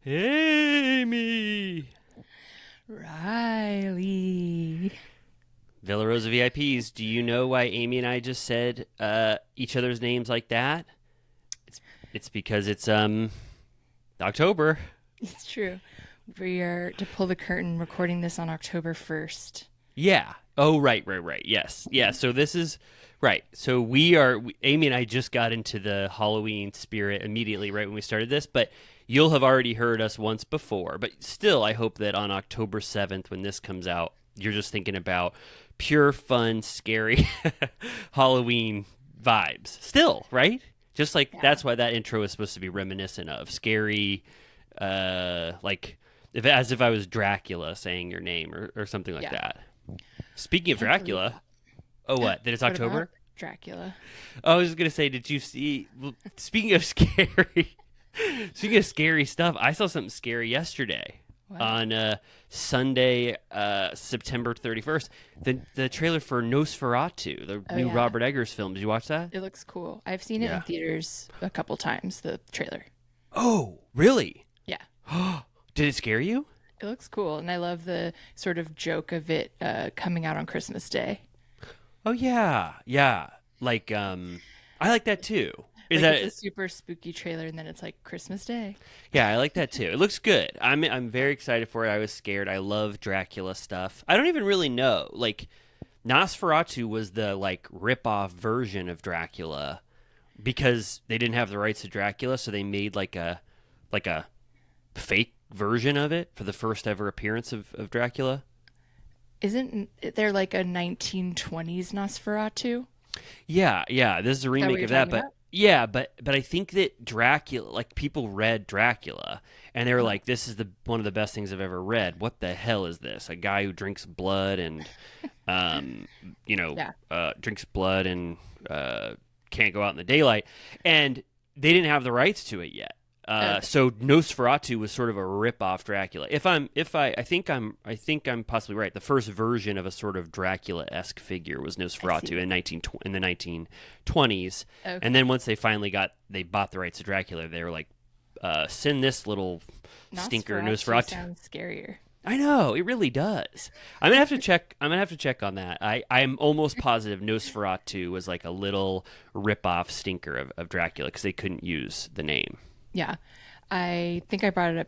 Amy. Riley. Villa Rosa VIPs, do you know why Amy and I just said each other's names like that? It's because it's October. It's true. We are, to pull the curtain, recording this on October 1st. Yeah. Oh, right. Yes. Yeah, so this is right. So Amy and I just got into the Halloween spirit immediately right when we started this, but you'll have already heard us once before. But still, I hope that on October 7th when this comes out, you're just thinking about pure fun, scary Halloween vibes. Still, right? Just like Yeah. that's why that intro is supposed to be reminiscent of scary, like as if I was Dracula saying your name or something like Yeah. that. Speaking of Can't believe Dracula, that. oh what? That it's What about October? Dracula? Oh, I was just gonna say, did you see? Well, speaking of scary, speaking of scary stuff, I saw something scary yesterday What? on Sunday, September 31st. The trailer for Nosferatu, the Oh, new yeah. Robert Eggers film. Did you watch that? It looks cool. I've seen it in Yeah. theaters a couple times, the trailer. Oh, really? Yeah. Did it scare you? It looks cool. And I love the sort of joke of it coming out on Christmas Day. Oh yeah. Like I like that too. Is Like it's that a super spooky trailer and then it's like Christmas Day. Yeah, I like that too. It looks good. I'm very excited for it. I was scared. I love Dracula stuff. I don't even really know. Like Nosferatu was the like rip-off version of Dracula because they didn't have the rights to Dracula, so they made like a fake version of it for the first ever appearance of Dracula. Isn't there like a 1920s Nosferatu? Yeah. This is a Is that what remake you're of that, talking but about? yeah, but I think that Dracula, like people read Dracula, and they were Uh-huh. like, "This is the one of the best things I've ever read. What the hell is this? A guy who drinks blood and, um, Yeah. drinks blood and can't go out in the daylight." And they didn't have the rights to it yet. Okay. So Nosferatu was sort of a rip-off Dracula. I think I'm possibly right. The first version of a sort of Dracula-esque figure was I Nosferatu see. in the 1920s, and Okay. then once they bought the rights to Dracula, they were like, send this little stinker Nosferatu Nosferatu. sounds scarier. I know it really does. I'm gonna have to check. I'm gonna have to check on that. I'm almost positive Nosferatu was like a little rip-off stinker of Dracula because they couldn't use the name. Yeah. I think I brought it up.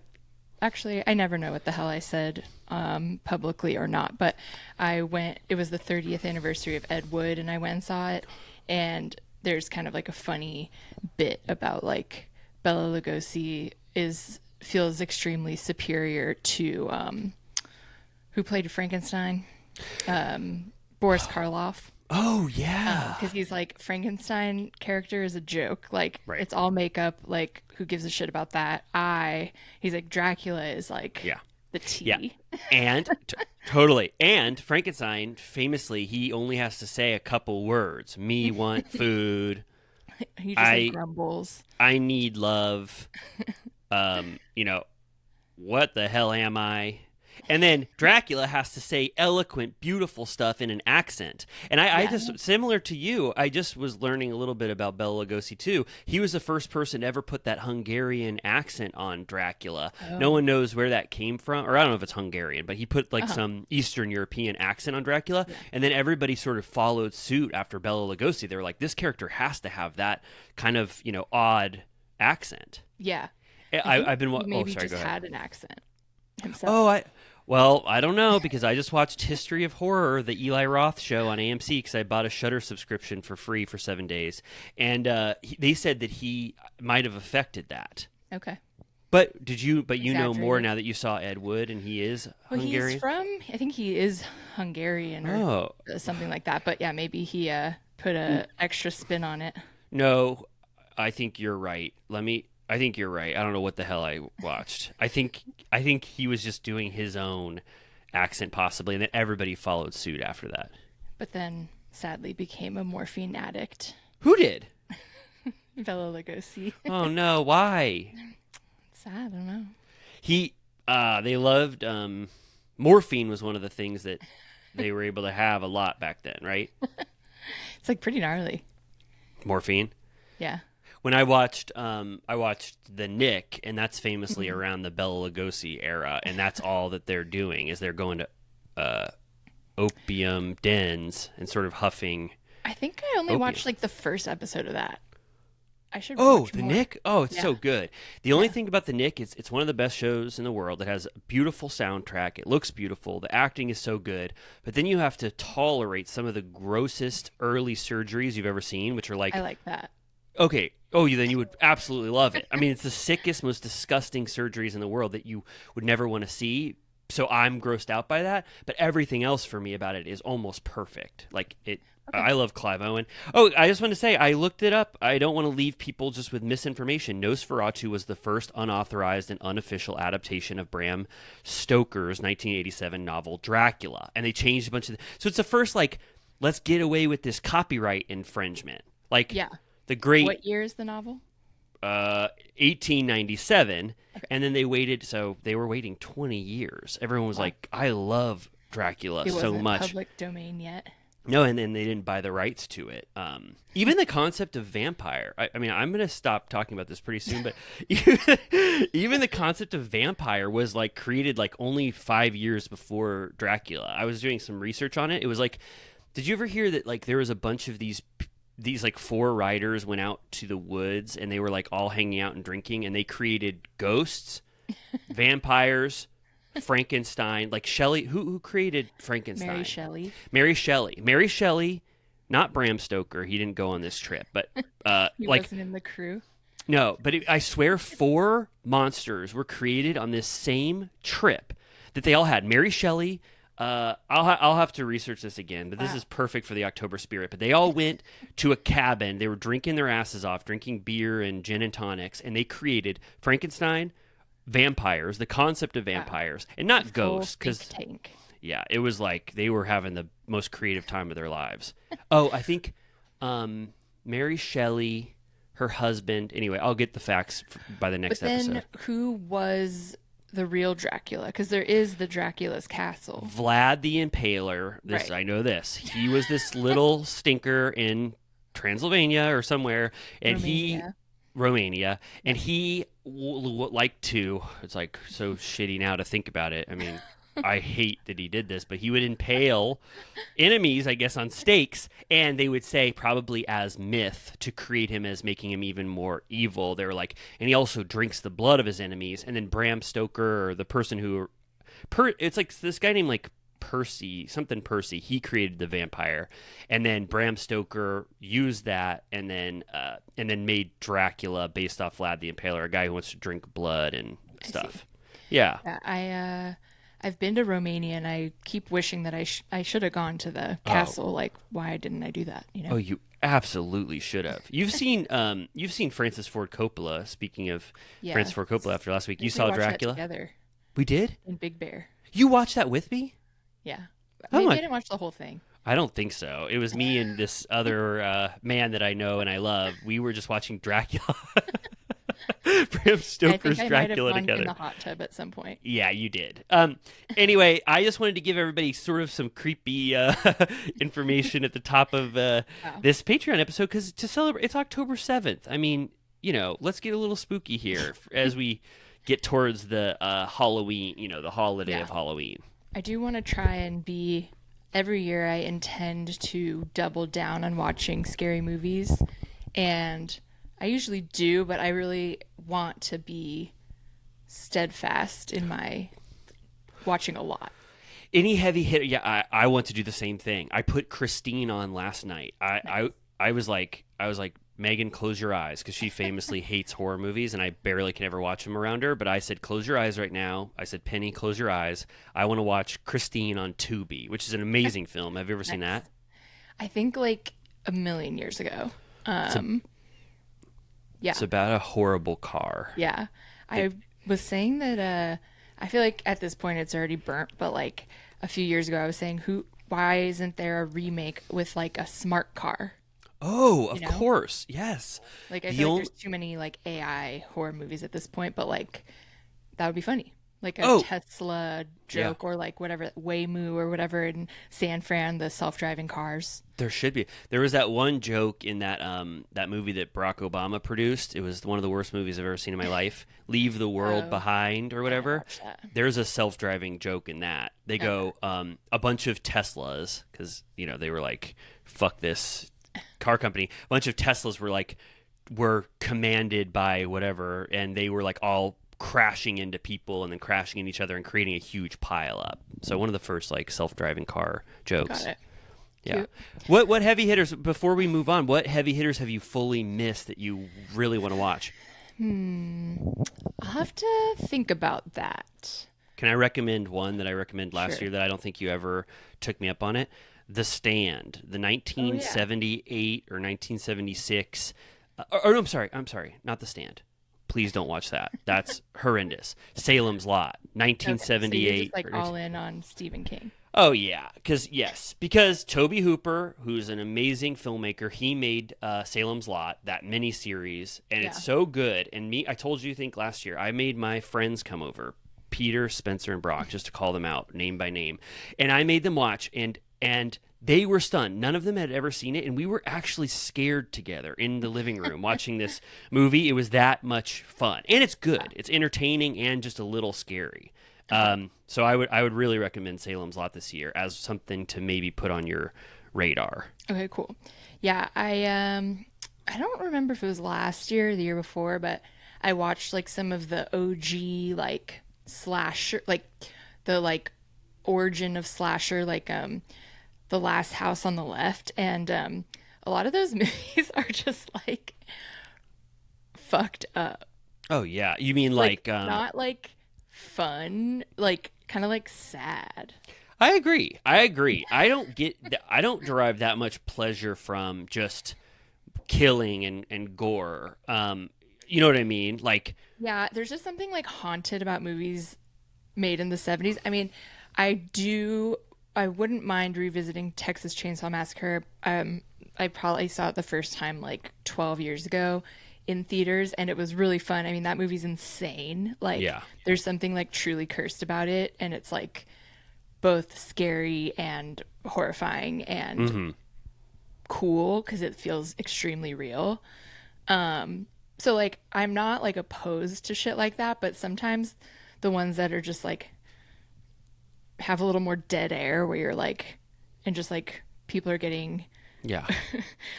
Actually, I never know what the hell I said publicly or not, but it was the 30th anniversary of Ed Wood, and I went and saw it. And there's kind of like a funny bit about like Bela Lugosi feels extremely superior to who played Frankenstein? Boris Karloff. Oh yeah. Because he's like Frankenstein character is a joke, like Right. it's all makeup, like who gives a shit about that? He's like Dracula is like Yeah. the Yeah. T. And totally. And Frankenstein famously he only has to say a couple words. Me want food. He just like I grumbles. I need love. Um, you know, what the hell am I? And then Dracula has to say eloquent, beautiful stuff in an accent. And I Yeah. just, similar to you, I just was learning a little bit about Bela Lugosi too. He was the first person to ever put that Hungarian accent on Dracula. No Oh. one knows where that came from, or I don't know if it's Hungarian, but he put like Uh-huh. some Eastern European accent on Dracula. Yeah. And then everybody sort of followed suit after Bela Lugosi. They were like, this character has to have that kind of, odd accent. Yeah. I I, think I've been, he oh, maybe sorry, just go ahead. had an accent Oh, himself. I don't know because I just watched History of Horror, the Eli Roth show on AMC because I bought a Shudder subscription for free for 7 days, and they said that he might have affected that. Okay. But did you? But you know more Exaggerated. now that you saw Ed Wood and he is Well, he's Hungarian. from, I think he is Hungarian or Oh something like that. But yeah, maybe he put a extra spin on it. no, I think you're right. I think you're right. I don't know what the hell I watched. I think he was just doing his own accent possibly, and then everybody followed suit after that. But then sadly became a morphine addict. Who did? Bela Lugosi. Oh no, why? Sad, I don't know. They loved morphine was one of the things that they were able to have a lot back then, right? It's like pretty gnarly. Morphine. Yeah. when I watched The Nick, and that's famously around the Bela Lugosi era, and that's all that they're doing is they're going to opium dens and sort of huffing. I think I only Opium. watched like the first episode of that. I should Oh, watch The more. Nick? Oh, it's Yeah. so good. The only Yeah. thing about The Nick is it's one of the best shows in the world. It has a beautiful soundtrack. It looks beautiful. The acting is so good. But then you have to tolerate some of the grossest early surgeries you've ever seen, which are like, I like that. okay, then you would absolutely love it. I mean, it's the sickest, most disgusting surgeries in the world that you would never want to see. So I'm grossed out by that. But everything else for me about it is almost perfect. Like it. Okay. I love Clive Owen. Oh, I just want to say, I looked it up. I don't want to leave people just with misinformation. Nosferatu was the first unauthorized and unofficial adaptation of Bram Stoker's 1987 novel Dracula. And they changed a bunch of... So it's the first, like, let's get away with this copyright infringement. Like, Yeah. the great... What year is the novel? 1897. Okay. And then they waited... So they were waiting 20 years. Everyone was like, I love Dracula It so wasn't much. public domain yet. No, and then they didn't buy the rights to it. Even the concept of vampire. I mean, I'm going to stop talking about this pretty soon, but even the concept of vampire was like created like only 5 years before Dracula. I was doing some research on it. It was like, did you ever hear that like there was a bunch of these like 4 writers went out to the woods and they were like all hanging out and drinking and they created ghosts, vampires, Frankenstein, like Shelley, who created Frankenstein? Mary Shelley. Mary Shelley, not Bram Stoker. He didn't go on this trip, but He like wasn't in the crew. no. But I swear, 4 monsters were created on this same trip that they all had. Mary Shelley. I'll have to research this again, but this Wow. is perfect for the October spirit. But they all went to a cabin. They were drinking their asses off, drinking beer and gin and tonics, and they created Frankenstein, vampires, the concept of vampires, and not ghosts, because think tank. yeah, it was like they were having the most creative time of their lives. Oh, I think Mary Shelley, her husband. Anyway, I'll get the facts by the next But then episode. who was the real Dracula? Because there is the Dracula's castle. Vlad the Impaler. This Right. I know. This he was this little stinker in Transylvania or somewhere, and Romania. Romania, and he liked to. It's like so shitty now to think about it. I mean, I hate that he did this, but he would impale enemies, I guess, on stakes, and they would say probably as myth to create him as making him even more evil. They were like, and he also drinks the blood of his enemies, and then Bram Stoker, or the person who, it's like this guy named like Percy, he created the vampire, and then Bram Stoker used that and then made Dracula based off Vlad the Impaler, a guy who wants to drink blood and stuff. Yeah. Yeah, I've been to Romania and I keep wishing that I should have gone to the castle. Like, why didn't I do that? You know? Oh, you absolutely should have. You've seen Francis Ford Coppola. Speaking of Yeah. Francis Ford Coppola, after last week, you We saw watched that Dracula. together We did. in Big Bear. You watched that with me? Yeah. Oh Maybe my- I didn't watch the whole thing. I don't think so. It was me and this other man that I know and I love. We were just watching Dracula. Bram I Stoker's think I Dracula might have gone together. in the hot tub at some point. Yeah, you did. Anyway, I just wanted to give everybody sort of some creepy information at the top of this Patreon episode because to celebrate, it's October 7th. I mean, you know, let's get a little spooky here as we get towards the Halloween, you know, the holiday of Halloween. I do want to try and be. Every year I intend to double down on watching scary movies. And I usually do, but I really want to be steadfast in my watching a lot. Any heavy hit? Yeah, I want to do the same thing. I put Christine on last night. I was like, Megan, close your eyes, because she famously hates horror movies, and I barely can ever watch them around her. But I said, close your eyes right now. I said, Penny, close your eyes. I want to watch Christine on Tubi, which is an amazing film. Have you ever seen that? I think like a million years ago. Yeah. It's about a horrible car. Yeah. I was saying that I feel like at this point it's already burnt, but like a few years ago I was saying why isn't there a remake with like a smart car? Oh, of know? course. Yes. Like I feel like there's too many like AI horror movies at this point, but like that would be funny. like a Oh, Tesla yeah. joke or like whatever Waymo or whatever in San Fran, the self-driving cars. There should be. There was that one joke in that movie that Barack Obama produced. It was one of the worst movies I've ever seen in my life. Leave the World Oh, Behind or I didn't whatever. watch that. There's a self-driving joke in that. They Okay. go a bunch of Teslas because they were like fuck this car company. A bunch of Teslas were commanded by whatever, and they were like all crashing into people and then crashing into each other and creating a huge pile up. So one of the first like self-driving car Got jokes. it. Yeah. Cute. What heavy hitters before we move on? What heavy hitters have you fully missed that you really want to watch? I'll have to think about that. Can I recommend one that I recommended last Sure. year that I don't think you ever took me up on it? The Stand, the Oh yeah. 1978 or 1976. Or no, I'm sorry, not The Stand. Please don't watch that. That's horrendous. Salem's Lot, Okay. So you're 1978. just like all in on Stephen King. Oh yeah, because Toby Hooper, who's an amazing filmmaker, he made Salem's Lot, that miniseries, and Yeah. it's so good. And I told you, I think last year, I made my friends come over, Peter, Spencer, and Brock, just to call them out name by name, and I made them watch, and they were stunned. None of them had ever seen it, and we were actually scared together in the living room watching this movie. It was that much fun, and it's good. It's entertaining and just a little scary. So I would really recommend Salem's Lot this year as something to maybe put on your radar. Okay, cool. Yeah, I don't remember if it was last year or the year before, but I watched like some of the OG like slasher like the like origin of slasher like The Last House on the Left and a lot of those movies are just like fucked up. Oh yeah, you mean Like like not like fun, like kind of like sad. I agree. I agree. I don't derive that much pleasure from just killing and gore. You know what I mean? Like Yeah, there's just something like haunted about movies made in the 70s. I mean, I wouldn't mind revisiting Texas Chainsaw Massacre. I probably saw it the first time like 12 years ago in theaters and it was really fun. I mean, that movie's insane. Like yeah. there's something like truly cursed about it and it's like both scary and horrifying and cool because it feels extremely real. So like I'm not like opposed to shit like that, but sometimes the ones that are just like have a little more dead air where you're like and just like people are getting Yeah.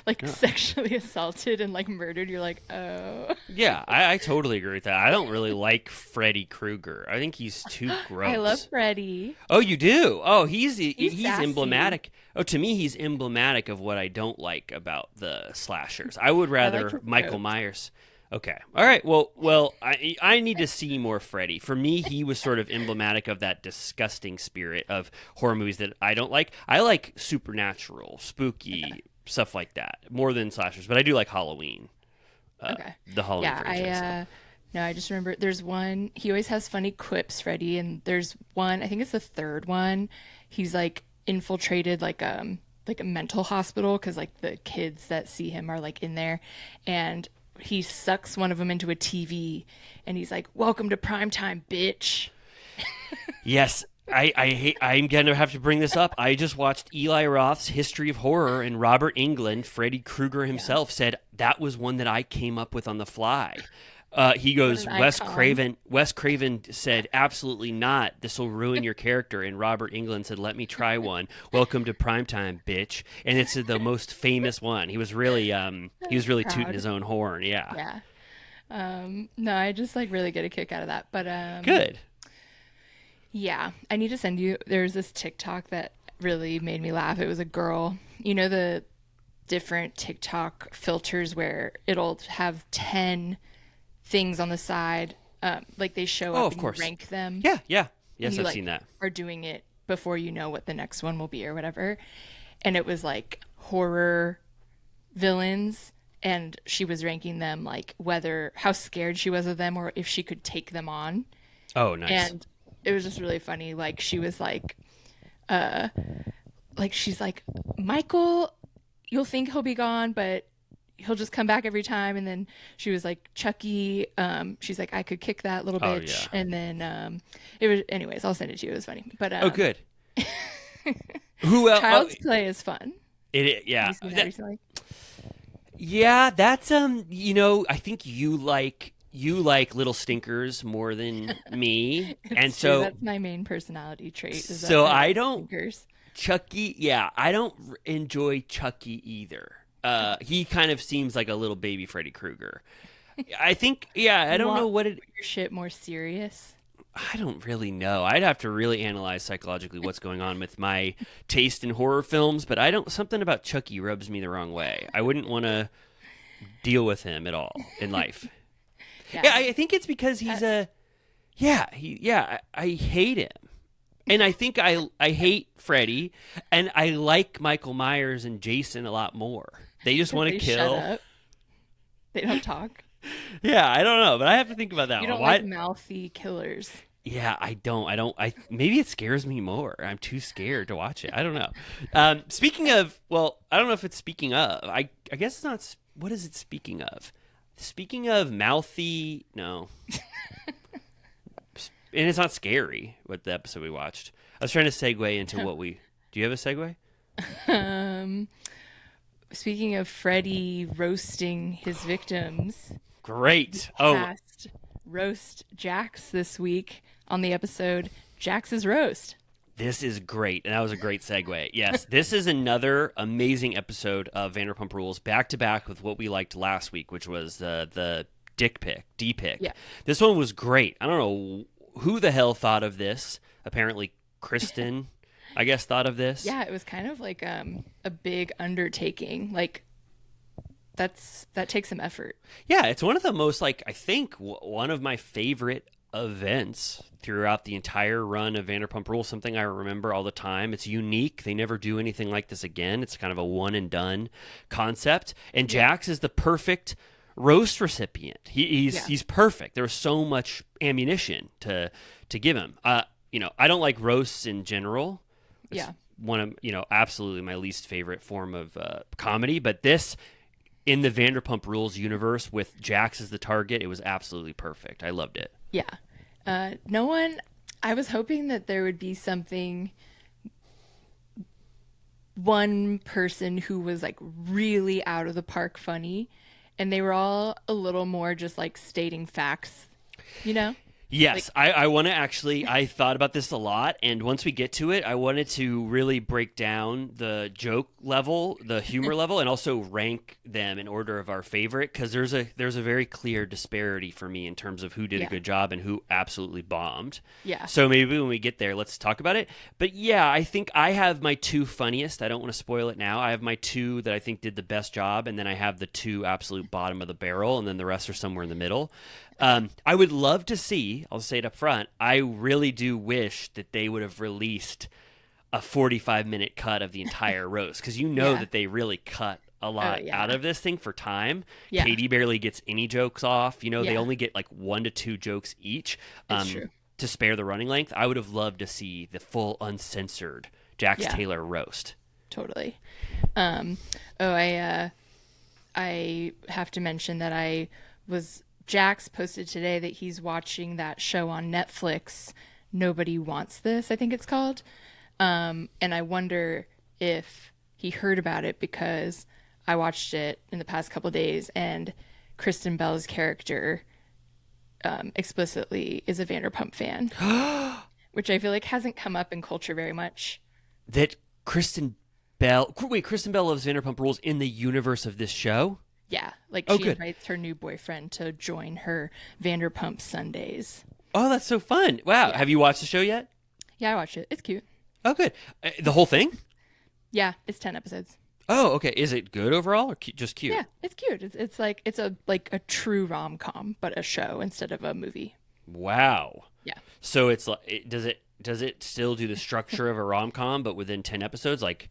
like sexually assaulted and like murdered, you're like, oh. Yeah, I totally agree with that. I don't really like Freddy Krueger. I think he's too I love gross. Freddy. Oh, you do? Oh, He's he's sassy. emblematic. Oh, to me, he's emblematic of what I don't like about the slashers. I would I like rather his Michael jokes. Myers. Okay, all right. Well, I need to see more Freddy. For me, he was sort of emblematic of that disgusting spirit of horror movies that I don't like. I like supernatural, spooky stuff like that more than slashers, but I do like Halloween, Okay. the Halloween Yeah, franchise. So. no, I just remember there's one he always has funny quips, Freddy, and there's one, I think it's the third one. He's like infiltrated like a mental hospital because like the kids that see him are like in there and he sucks one of them into a TV and he's like, "Welcome to prime time, bitch." Yes, I hate. I'm gonna have to bring this up. I just watched Eli Roth's History of Horror, and Robert England, Freddy Krueger Yeah. himself, said that was one that I came up with on the fly. He What goes, an Wes icon. Craven. Wes Craven said, absolutely not. This will ruin your character. And Robert England said, let me try one. Welcome to primetime, bitch. And it's the most famous one. He was really tooting Proud. his own horn. Yeah, Yeah. No, I just like really get a kick out of that. But good. yeah, I need to send you. There's this TikTok that really made me laugh. It was a girl. You know the different TikTok filters where it'll have 10 things on the side. Like they show Oh, up of and you course. rank them. Yeah, yeah. And Yes, you I've like seen that. are doing it before you know what the next one will be or whatever. And it was like horror villains and she was ranking them like whether how scared she was of them or if she could take them on. Oh, nice. And it was just really funny. Like she was like she's like, Michael, you'll think he'll be gone, but he'll just come back every time. And then she was like, Chucky, she's like, I could kick that little Oh bitch. yeah. And then it was, anyways, I'll send it to you. It was funny. But Oh good. Who else? Child's Play is fun. Have Yeah. you seen that recently? Yeah, that's I think you like little stinkers more than me. It's And true. so That's my main personality trait. Is that so I I like don't stinkers. Chucky, yeah, I don't enjoy Chucky either. He kind of seems like a little baby Freddy Krueger. I think, yeah, I You don't know want what it. your shit more serious? I don't really know. I'd have to really analyze psychologically what's going on with my taste in horror films, but I don't. Something about Chucky rubs me the wrong way. I wouldn't want to deal with him at all in life. Yeah, I think it's because he's I hate him. And I think I hate Freddy, and I like Michael Myers and Jason a lot more. They just want to They kill. shut up. They don't talk. Yeah, I don't know, but I have to think about that You one. don't like mouthy killers. Yeah, I don't. Maybe it scares me more. I'm too scared to watch it. I don't know. Speaking of, well, I don't know if it's speaking of. I guess it's not. What is it speaking of? Speaking of mouthy, no. And it's not scary. What the episode we watched. I was trying to segue into what we. Do you have a segue? Speaking of Freddy roasting his victims, Great. past roast Jax this week on the episode Jax's Roast. This is great. And that was a great segue. Yes, this is another amazing episode of Vanderpump Rules, back to back with what we liked last week, which was the D-pick. Yeah. This one was great. I don't know who the hell thought of this. Apparently, Kristen, I guess, thought of this. Yeah, it was kind of like a big undertaking. Like that takes some effort. Yeah, it's one of the most, like, I think one of my favorite events throughout the entire run of Vanderpump Rules, something I remember all the time. It's unique. They never do anything like this again. It's kind of a one and done concept. And Jax is the perfect roast recipient. He's perfect. There was so much ammunition to give him. I don't like roasts in general. It's one of, absolutely my least favorite form of comedy, but this, in the Vanderpump Rules universe with Jax as the target, it was absolutely perfect. I loved it. Yeah. I was hoping that there would be one person who was like really out of the park funny, and they were all a little more just like stating facts, Yes, I want to actually, I thought about this a lot, and once we get to it, I wanted to really break down the joke level, the humor level, and also rank them in order of our favorite, because there's a very clear disparity for me in terms of who did a good job and who absolutely bombed. Yeah. So maybe when we get there, let's talk about it. But yeah, I think I have my two funniest. I don't want to spoil it now. I have my two that I think did the best job, and then I have the two absolute bottom of the barrel, and then the rest are somewhere in the middle. I would love to see, I'll say it up front, I really do wish that they would have released a 45-minute cut of the entire roast, because that they really cut a lot out of this thing for time. Yeah. Katie barely gets any jokes off. They only get like 1 to 2 jokes each to spare the running length. I would have loved to see the full uncensored Jax Taylor roast. Totally. I have to mention that Jax posted today that he's watching that show on Netflix, Nobody Wants This, I think it's called. And I wonder if he heard about it, because I watched it in the past couple of days, and Kristen Bell's character explicitly is a Vanderpump fan, which I feel like hasn't come up in culture very much. That Kristen Bell loves Vanderpump Rules in the universe of this show? Yeah, like she invites her new boyfriend to join her Vanderpump Sundays. Oh, that's so fun. Wow. Yeah. Have you watched the show yet? Yeah, I watched it. It's cute. Oh, good. The whole thing? Yeah, it's 10 episodes. Oh, okay. Is it good overall, or just cute? Yeah, it's cute. It's like a true rom-com, but a show instead of a movie. Wow. Yeah. So it's like, does it still do the structure of a rom-com, but within 10 episodes, like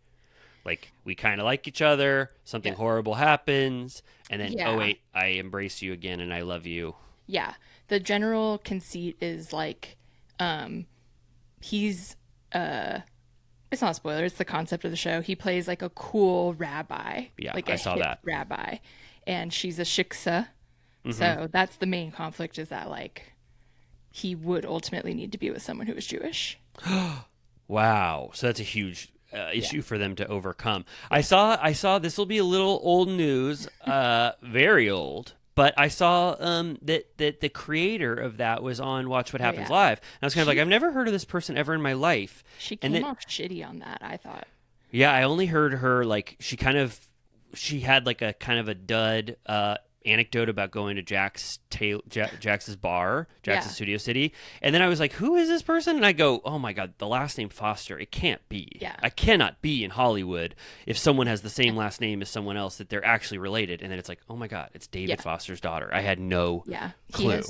we kind of like each other, something horrible happens, and then, oh wait, I embrace you again and I love you. Yeah. The general conceit is like, he's, it's not a spoiler, it's the concept of the show. He plays like a cool rabbi. Yeah, like I saw that. Rabbi. and she's a shiksa. So that's the main conflict, is that like he would ultimately need to be with someone who is Jewish. Wow. So that's a huge issue for them to overcome. I saw this will be a little old news, very old, but I saw that the creator of that was on Watch What Happens Live. And I was kind of like, I've never heard of this person ever in my life. She came off shitty on that, I thought. Yeah, I only heard her like she had like a kind of a dud anecdote about going to Jax's bar, Jax's Studio City, and then I was like, who is this person? And I go, oh my god, the last name Foster, it can't be. I cannot be in Hollywood if someone has the same last name as someone else, that they're actually related. And then it's like, oh my god, it's David Foster's daughter. I had no clue.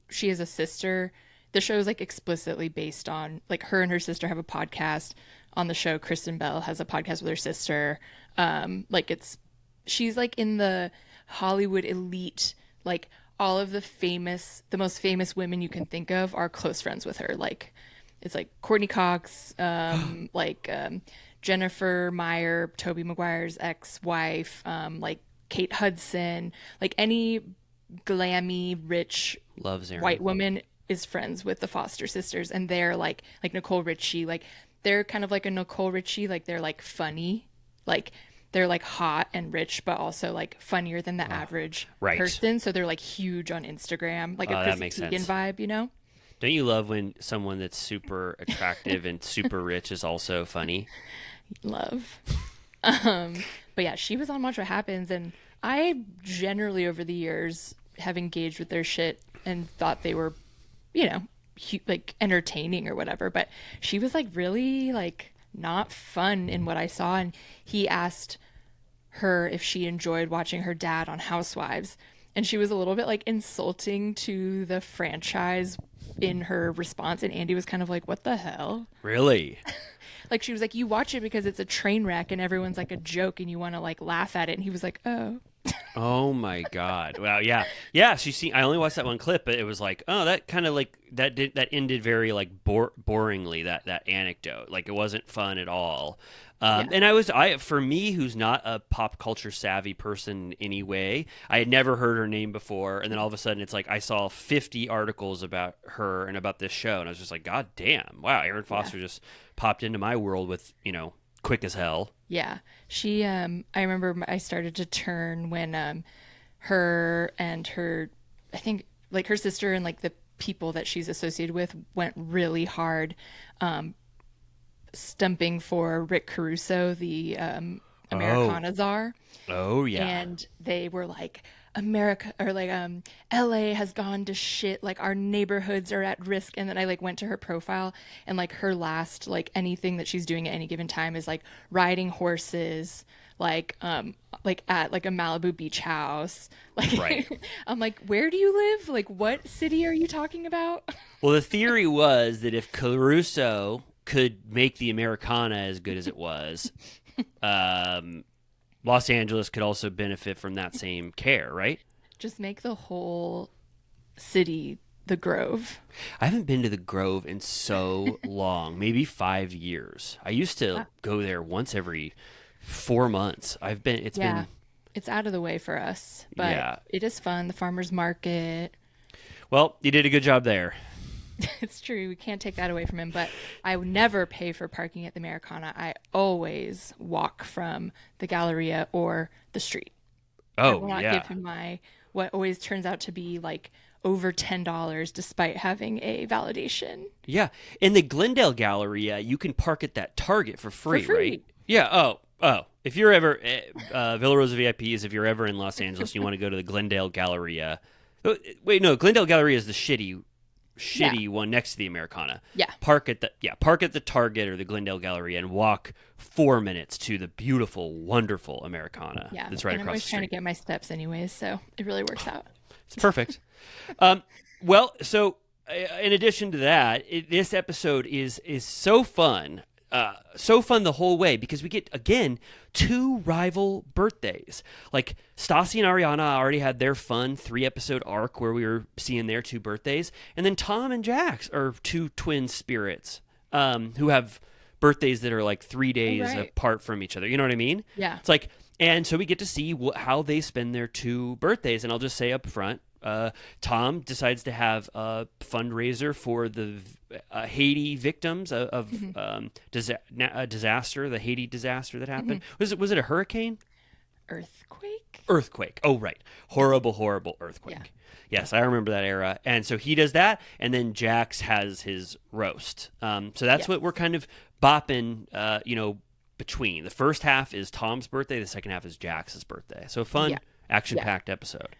She has a sister. The show is like explicitly based on like her and her sister have a podcast on the show. Kristen Bell has a podcast with her sister. She's like in the Hollywood elite, like all of the most famous women you can think of are close friends with her. Like it's like Courtney Cox, Jennifer Meyer, Tobey Maguire's ex-wife, like Kate Hudson, like any glammy, rich white woman is friends with the Foster sisters. And they're like Nicole Richie, like they're kind of like a Nicole Richie, like they're like funny, like they're like hot and rich, but also like funnier than the average person. So they're like huge on Instagram, like a Chrissy Teigen vibe, you know? Don't you love when someone that's super attractive and super rich is also funny? Love. But yeah, she was on Watch What Happens, and I generally over the years have engaged with their shit and thought they were, you know, like entertaining or whatever. But she was like really like not fun in what I saw, and he asked her if she enjoyed watching her dad on Housewives, and she was a little bit like insulting to the franchise in her response, and Andy was kind of like, what the hell? Really? Like she was like, you watch it because it's a train wreck and everyone's like a joke and you want to like laugh at it, and he was like, oh. Oh my god! Wow, yeah. I only watched that one clip, but it was like, oh, that kind of like that ended very like boringly. That anecdote, like it wasn't fun at all. And for me, who's not a pop culture savvy person anyway, I had never heard her name before, and then all of a sudden, it's like I saw 50 articles about her and about this show, and I was just like, god damn, wow, Erin Foster just popped into my world with, you know, quick as hell. Yeah. She, I remember I started to turn when her and her, I think, like her sister and like the people that she's associated with went really hard stumping for Rick Caruso, the Americana czar. Oh, yeah. And they were like, America, or like LA has gone to shit, like our neighborhoods are at risk. And then I like went to her profile, and like her last like anything that she's doing at any given time is like riding horses, like at like a Malibu beach house. Like I'm like, where do you live? Like what city are you talking about? Well, the theory was that if Caruso could make the Americana as good as it was, Los Angeles could also benefit from that same care, right? Just make the whole city the Grove. I haven't been to the Grove in so long, maybe 5 years. I used to go there once every 4 months. It's out of the way for us, but it is fun. The farmer's market. Well, you did a good job there. It's true. We can't take that away from him, but I would never pay for parking at the Americana. I always walk from the Galleria or the street. Oh, I will not give him what always turns out to be like over $10 despite having a validation. Yeah. In the Glendale Galleria, you can park at that Target for free, right? Yeah. Oh. If you're ever, Villa Rosa VIPs, if you're ever in Los Angeles and you want to go to the Glendale Galleria. Wait, no, Glendale Galleria is the shitty one next to the Americana. Yeah. Park at the Target or the Glendale Galleria and walk 4 minutes to the beautiful, wonderful Americana. Yeah. That's right across the street. I'm always trying to get my steps anyways, so it really works out. It's perfect. Well, so in addition to that, this episode is so fun. So fun the whole way because we get, again, 2 rival birthdays. Like Stassi and Ariana already had their fun 3-episode arc where we were seeing their 2 birthdays. And then Tom and Jax are 2 twin spirits who have birthdays that are like 3 days apart from each other. You know what I mean? Yeah. It's like And so we get to see how they spend their 2 birthdays. And I'll just say up front, Tom decides to have a fundraiser for the Haiti victims of disaster, the Haiti disaster that happened. Was it a hurricane? Earthquake. Oh, right. Horrible earthquake. Yeah. Yes, I remember that era. And so he does that, and then Jax has his roast. So that's what we're kind of bopping, between. The first half is Tom's birthday. The second half is Jax's birthday. So a fun, action-packed episode.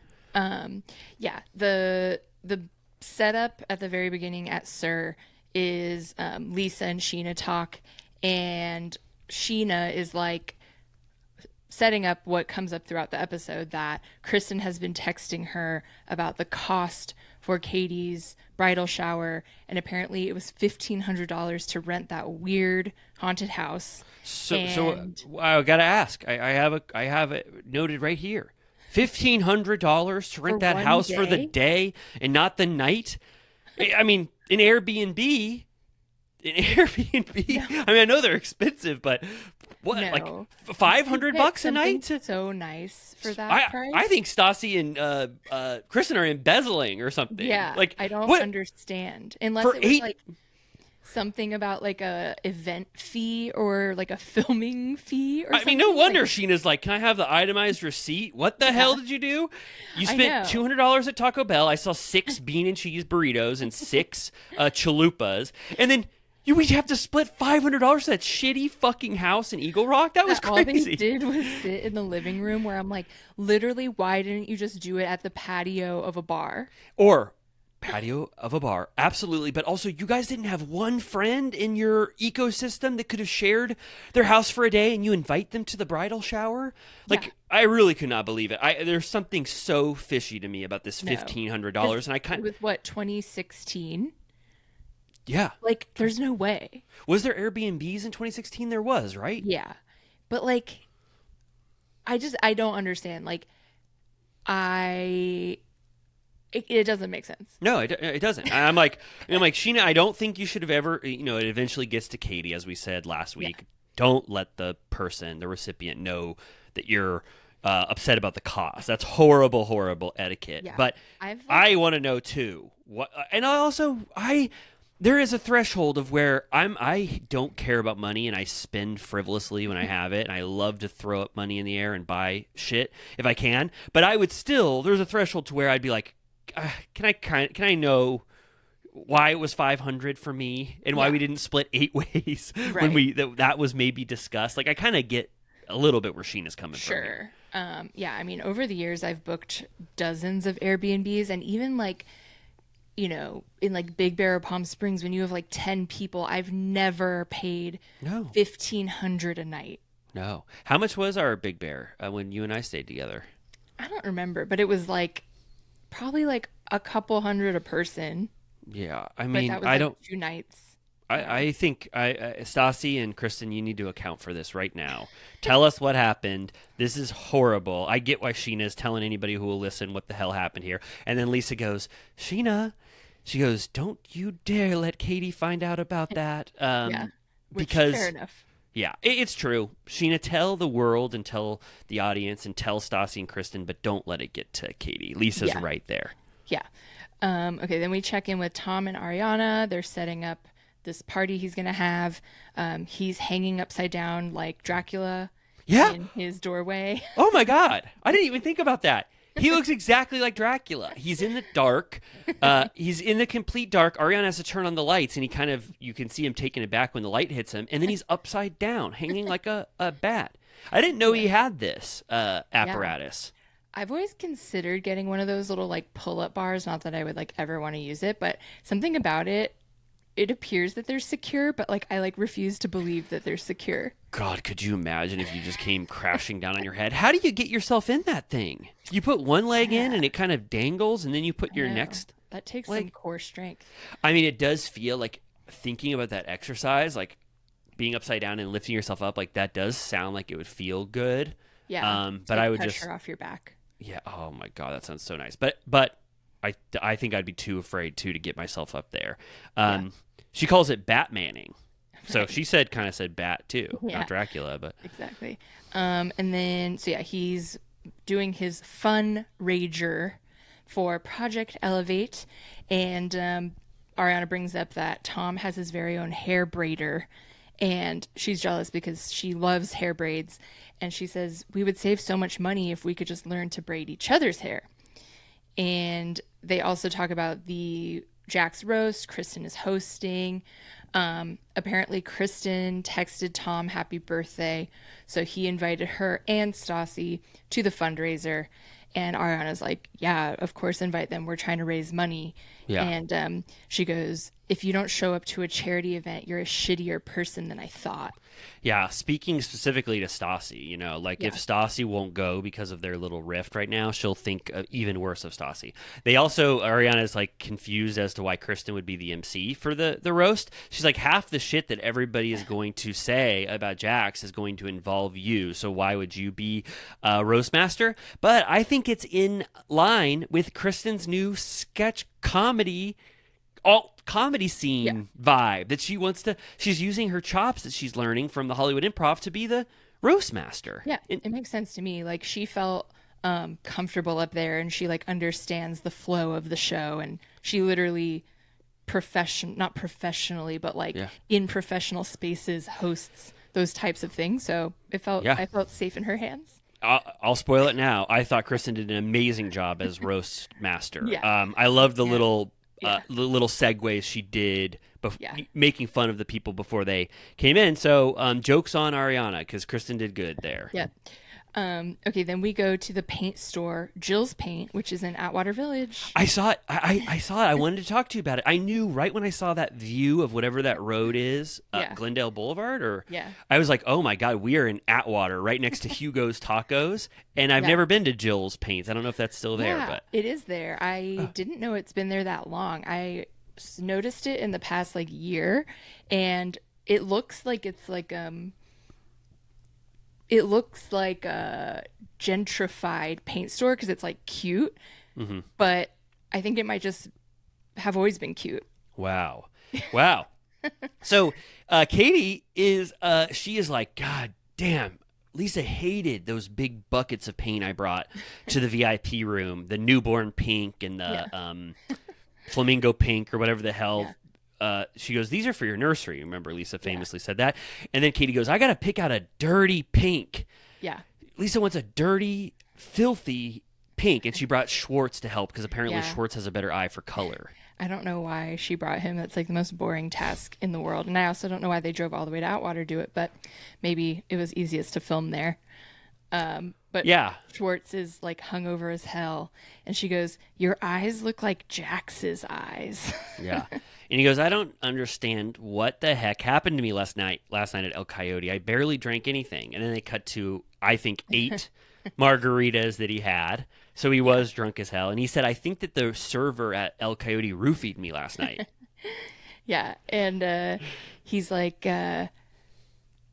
The setup at the very beginning at Sir is Lisa and Sheena talk, and Sheena is like setting up what comes up throughout the episode, that Kristen has been texting her about the cost for Katie's bridal shower, and apparently it was $1,500 to rent that weird haunted house. So I gotta ask. I have it noted right here. $1,500 to rent that house for the day and not the night. I mean, an Airbnb. I mean, I know they're expensive, but what, like $500 a night? So nice for that price. I think Stassi and Kristen are embezzling or something. Yeah, like I don't understand unless it was like something about like a event fee or like a filming fee or something. I mean, no wonder Sheena's like, can I have the itemized receipt? What the hell did you do? You spent $200 at Taco Bell. I saw 6 bean and cheese burritos and 6 chalupas. And then we have to split $500 for that shitty fucking house in Eagle Rock? That was crazy. All they did was sit in the living room, where I'm like, literally, why didn't you just do it at the patio of a bar? Or patio of a bar, absolutely. But also, you guys didn't have one friend in your ecosystem that could have shared their house for a day, and you invite them to the bridal shower? Like, I really could not believe it. There's something so fishy to me about this $1,500, and I kind of... It was, 2016? Yeah. Like, there's no way. Was there Airbnbs in 2016? There was, right? Yeah. But, like, I don't understand. Like, it doesn't make sense. No, it doesn't. I'm like, Sheena, I don't think you should have ever, it eventually gets to Katie, as we said last week. Yeah. Don't let the recipient know that you're upset about the cost. That's horrible etiquette. Yeah. But I want to know, too. There is a threshold of where I don't care about money, and I spend frivolously when I have it, and I love to throw up money in the air and buy shit if I can. But I would still, there's a threshold to where I'd be like, can I know why it was $500 for me and why we didn't split 8 ways when that was maybe discussed? Like, I kind of get a little bit where Sheena's coming from. Sure. I mean, over the years, I've booked dozens of Airbnbs, and even like, in like Big Bear or Palm Springs, when you have like 10 people, I've never paid $1,500 a night. No. How much was our Big Bear when you and I stayed together? I don't remember, but it was like probably like a couple hundred a person. Yeah. I mean, that was 2 nights. I think Stassi and Kristen, you need to account for this right now. Tell us what happened. This is horrible. I get why Sheena is telling anybody who will listen what the hell happened here. And then Lisa goes, Sheena, she goes, don't you dare let Katie find out about that. Because fair enough. Yeah, it's true. Sheena, tell the world and tell the audience and tell Stassi and Kristen, but don't let it get to Katie. Lisa's right there. Yeah. Okay, then we check in with Tom and Ariana. They're setting up this party he's going to have. He's hanging upside down like Dracula in his doorway. Oh, my God. I didn't even think about that. He looks exactly like Dracula. He's in the dark. He's in the complete dark. Ariana has to turn on the lights, and you can see him taking it back when the light hits him, and then he's upside down, hanging like a bat. I didn't know he had this apparatus. Yeah. I've always considered getting one of those little like pull-up bars. Not that I would like ever want to use it, but something about it appears that they're secure, but like I like refuse to believe that they're secure. God, could you imagine if you just came crashing down on your head? How do you get yourself in that thing? You put one leg in and it kind of dangles, and then you put your next that takes some core strength. I mean, it does feel like, thinking about that exercise, like being upside down and lifting yourself up, like that does sound like it would feel good. Yeah. But I would pressure off your back. Yeah. Oh my God, that sounds so nice. But I think I'd be too afraid to get myself up there. She calls it Batmaning. So she said kind of said bat too, Yeah. not Dracula, but Exactly. And then, so yeah, he's doing his fundraiser for Project Elevate. And Ariana brings up that Tom has his very own hair braider. And she's jealous because she loves hair braids. And she says, we would save so much money if we could just learn to braid each other's hair. And they also talk about the Jax roast. Kristen is hosting. Apparently, Kristen texted Tom happy birthday. So he invited her and Stassi to the fundraiser. And Ariana's like, yeah, of course, invite them. We're trying to raise money. Yeah. And she goes, if you don't show up to a charity event, you're a shittier person than I thought. yeah, speaking specifically to Stassi, like if Stassi won't go because of their little rift right now, she'll think even worse of Stassi. They also, Ariana's like confused as to why Kristen would be the MC for the roast. She's like, half the shit that everybody is going to say about Jax is going to involve you. So why would you be roast master? But I think it's in line with Kristen's new sketch comedy comedy scene vibe that she's using her chops that she's learning from the Hollywood Improv to be the roast master. Yeah, it makes sense to me. Like she felt comfortable up there and she like understands the flow of the show and she literally not professionally, but like in professional spaces hosts those types of things. So I felt safe in her hands. I'll spoil it now. I thought Kristen did an amazing job as roast master. Yeah. I love the little segues she did, making fun of the people before they came in. So jokes on Ariana because Kristen did good there. Yeah. Okay, then we go to the paint store, Jill's Paint, which is in Atwater Village. I saw it. I saw it. I wanted to talk to you about it. I knew right when I saw that view of whatever that road is, Glendale Boulevard, I was like, oh my God, we are in Atwater, right next to Hugo's Tacos. And I've never been to Jill's Paints. I don't know if that's still there, but it is there. I didn't know it's been there that long. I noticed it in the past like year, and it looks like it's like it looks like a gentrified paint store because it's like cute, but I think it might just have always been cute. Wow. So Katie she is like, God damn, Lisa hated those big buckets of paint I brought to the VIP room, the newborn pink and the flamingo pink or whatever the hell. She goes, these are for your nursery. Remember, Lisa famously said that. And then Katie goes, I got to pick out a dirty pink. Yeah. Lisa wants a dirty, filthy pink. And she brought Schwartz to help because apparently Schwartz has a better eye for color. I don't know why she brought him. That's like the most boring task in the world. And I also don't know why they drove all the way to Atwater to do it, but maybe it was easiest to film there. But Schwartz is like hungover as hell. And she goes, your eyes look like Jax's eyes. Yeah. And he goes, I don't understand what the heck happened to me last night at El Coyote. I barely drank anything. And then they cut to, I think, 8 margaritas that he had. So he was drunk as hell. And he said, I think that the server at El Coyote roofied me last night. Yeah. And he's like, does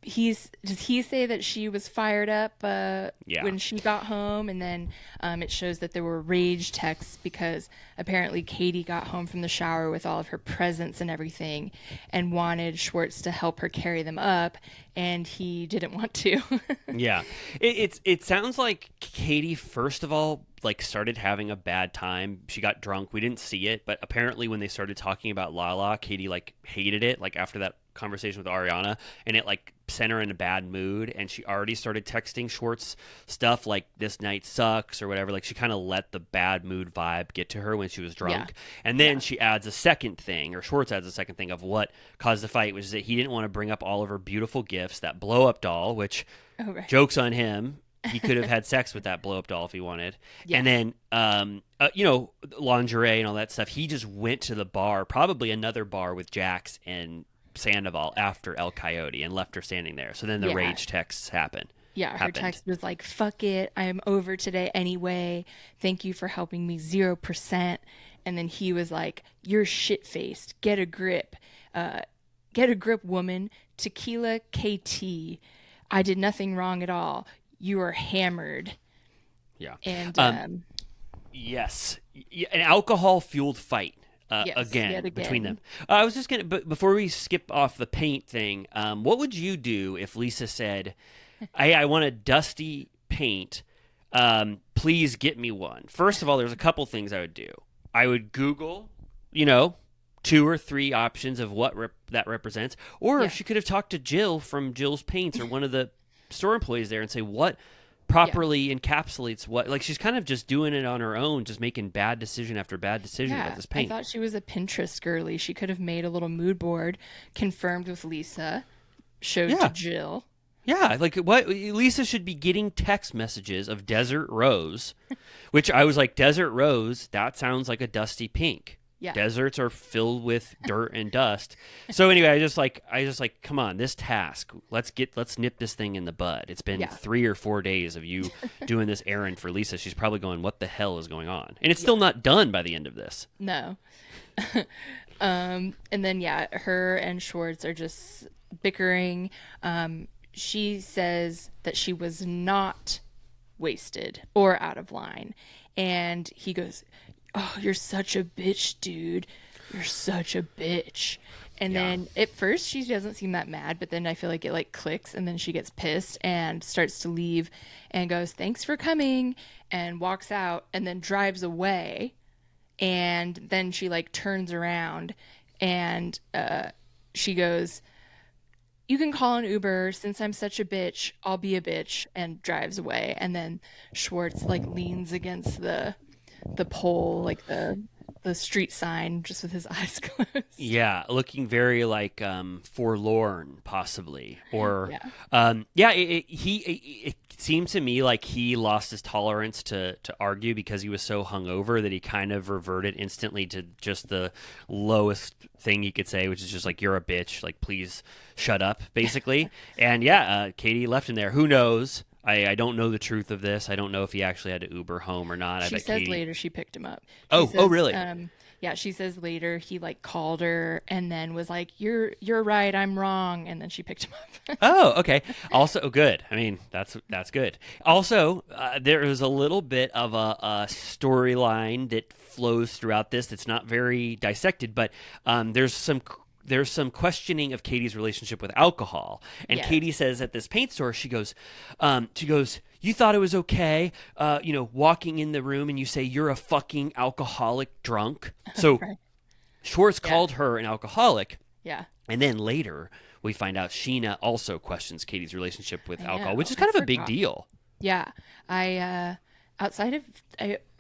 he say that she was fired up when she got home? And then it shows that there were rage texts because apparently Katie got home from the shower with all of her presents and everything and wanted Schwartz to help her carry them up, and he didn't want to. Yeah. It sounds like Katie, first of all, like started having a bad time. She got drunk. We didn't see it, but apparently when they started talking about Lala, Katie like hated it, like after that conversation with Ariana, and it like sent her in a bad mood, and she already started texting Schwartz stuff like this night sucks or whatever. Like she kind of let the bad mood vibe get to her when she was drunk. And then she adds a second thing, or Schwartz adds a second thing of what caused the fight, which is that he didn't want to bring up all of her beautiful gifts, that blow up doll, which jokes on him. He could have had sex with that blow up doll if he wanted. And then, lingerie and all that stuff. He just went to the bar, probably another bar with Jax and Sandoval after El Coyote, and left her standing there. So then the rage texts happened. Yeah, her text was like, fuck it, I'm over today anyway. Thank you for helping me 0%. And then he was like, you're shit-faced. Get a grip. Get a grip, woman. Tequila KT. I did nothing wrong at all. You are hammered. Yeah. And yes, an alcohol-fueled fight Yes, again yet between them. again. I was just gonna, but before we skip off the paint thing, what would you do if Lisa said, "Hey, I want a dusty paint. Please get me one." First of all, there's a couple things I would do. I would Google, you know, 2 or 3 options of what that represents, or Yeah. she could have talked to Jill from Jill's Paints or one of the store employees there and say what Yeah. properly encapsulates what. Like she's kind of just doing it on her own, just making bad decision after bad decision about Yeah. this I paint. thought she was a Pinterest girly. She could have made a little mood board, confirmed with Lisa, showed to Yeah. Jill. Yeah, like what Lisa should be getting text messages of Desert Rose, which I was like, Desert Rose, that sounds like a dusty pink. Yeah. Deserts are filled with dirt and dust. So anyway, I just like, come on, this task. Let's nip this thing in the bud. It's been Yeah. 3 or 4 days of you doing this errand for Lisa. She's probably going, what the hell is going on? And it's still not done by the end of this. No. And then yeah, her and Schwartz are just bickering. She says that she was not wasted or out of line. And he goes, "Oh, you're such a bitch, dude. You're such a bitch." And then at first she doesn't seem that mad, but then I feel like it like clicks and then she gets pissed and starts to leave and goes, "Thanks for coming," and walks out and then drives away. And then she like turns around and she goes, "You can call an Uber. Since I'm such a bitch, I'll be a bitch," and drives away. And then Schwartz like leans against the pole, like the street sign, just with his eyes closed. Yeah, looking very like forlorn, possibly, or Yeah. it seemed to me like he lost his tolerance to argue because he was so hungover that he kind of reverted instantly to just the lowest thing he could say, which is just like, "You're a bitch, like please shut up," basically. And Katie left him there. Who knows? I don't know the truth of this. I don't know if he actually had to Uber home or not. I She bet says Katie... later she picked him up. Oh, She says, really? Yeah, she says later he like called her and then was like, "You're right, I'm wrong," and then she picked him up. Oh, okay. Also, good. I mean, that's good. Also, there is a little bit of a storyline that flows throughout this that's not very dissected, but there's some questioning of Katie's relationship with alcohol. And Yes. Katie says at this paint store, she goes, "You thought it was okay, walking in the room and you say you're a fucking alcoholic drunk." So Right. Schwartz called her an alcoholic. Yeah. And then later, we find out Sheena also questions Katie's relationship with alcohol, know, which is I kind of a big forgot. deal. Yeah. Outside of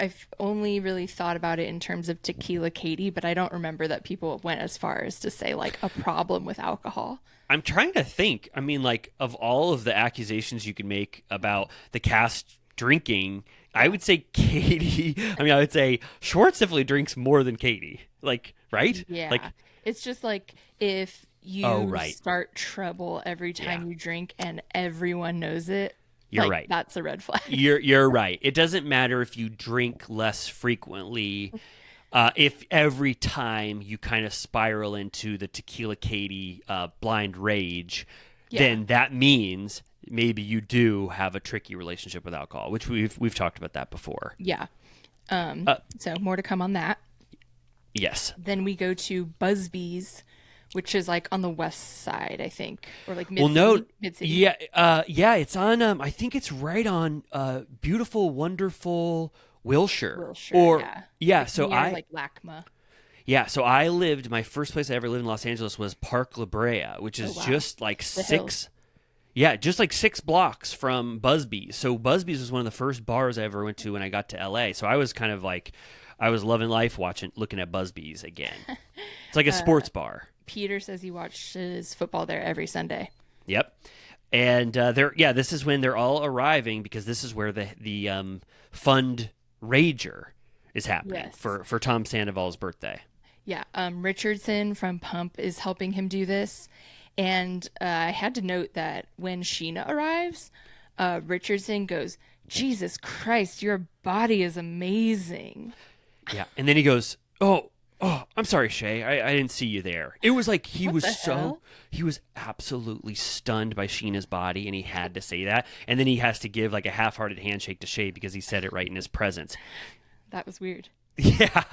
I've only really thought about it in terms of Tequila Katie, but I don't remember that people went as far as to say like a problem with alcohol. I'm trying to think. I mean, like, of all of the accusations you can make about the cast drinking, I would say Katie. I would say Schwartz definitely drinks more than Katie. Like, right? Yeah. Like, It's just like if you Oh, right. start trouble every time Yeah. you drink and everyone knows it, You're like, right. that's a red flag. you're right. It doesn't matter if you drink less frequently. If every time you kind of spiral into the Tequila Katie blind rage, then that means maybe you do have a tricky relationship with alcohol, which we've talked about that before. Yeah. So more to come on that. Yes. Then we go to Busby's, which is like on the west side, I think, or like Well, no, mid-city. yeah, it's on. I think it's right on beautiful, wonderful Wilshire. Wilshire, yeah. Like So near, like LACMA. So I lived. My first place I ever lived in Los Angeles was Park La Brea, which is wow. just like The six. hills. Yeah, just like 6 blocks from Busby's. So Busby's was one of the first bars I ever went to when I got to LA. So I was kind of like, I was loving life looking at Busby's again. It's like a sports bar. Peter says he watches football there every Sunday. Yep. And this is when they're all arriving because this is where the fundraiser is happening Yes. for Tom Sandoval's birthday. Yeah, Richardson from Pump is helping him do this. And I had to note that when Sheena arrives, Richardson goes, "Jesus Christ, your body is amazing." Yeah. And then he goes, Oh, I'm sorry, Shay. I didn't see you there. It was like he was he was absolutely stunned by Sheena's body, and he had to say that. And then he has to give like a half-hearted handshake to Shay because he said it right in his presence. That was weird. Yeah.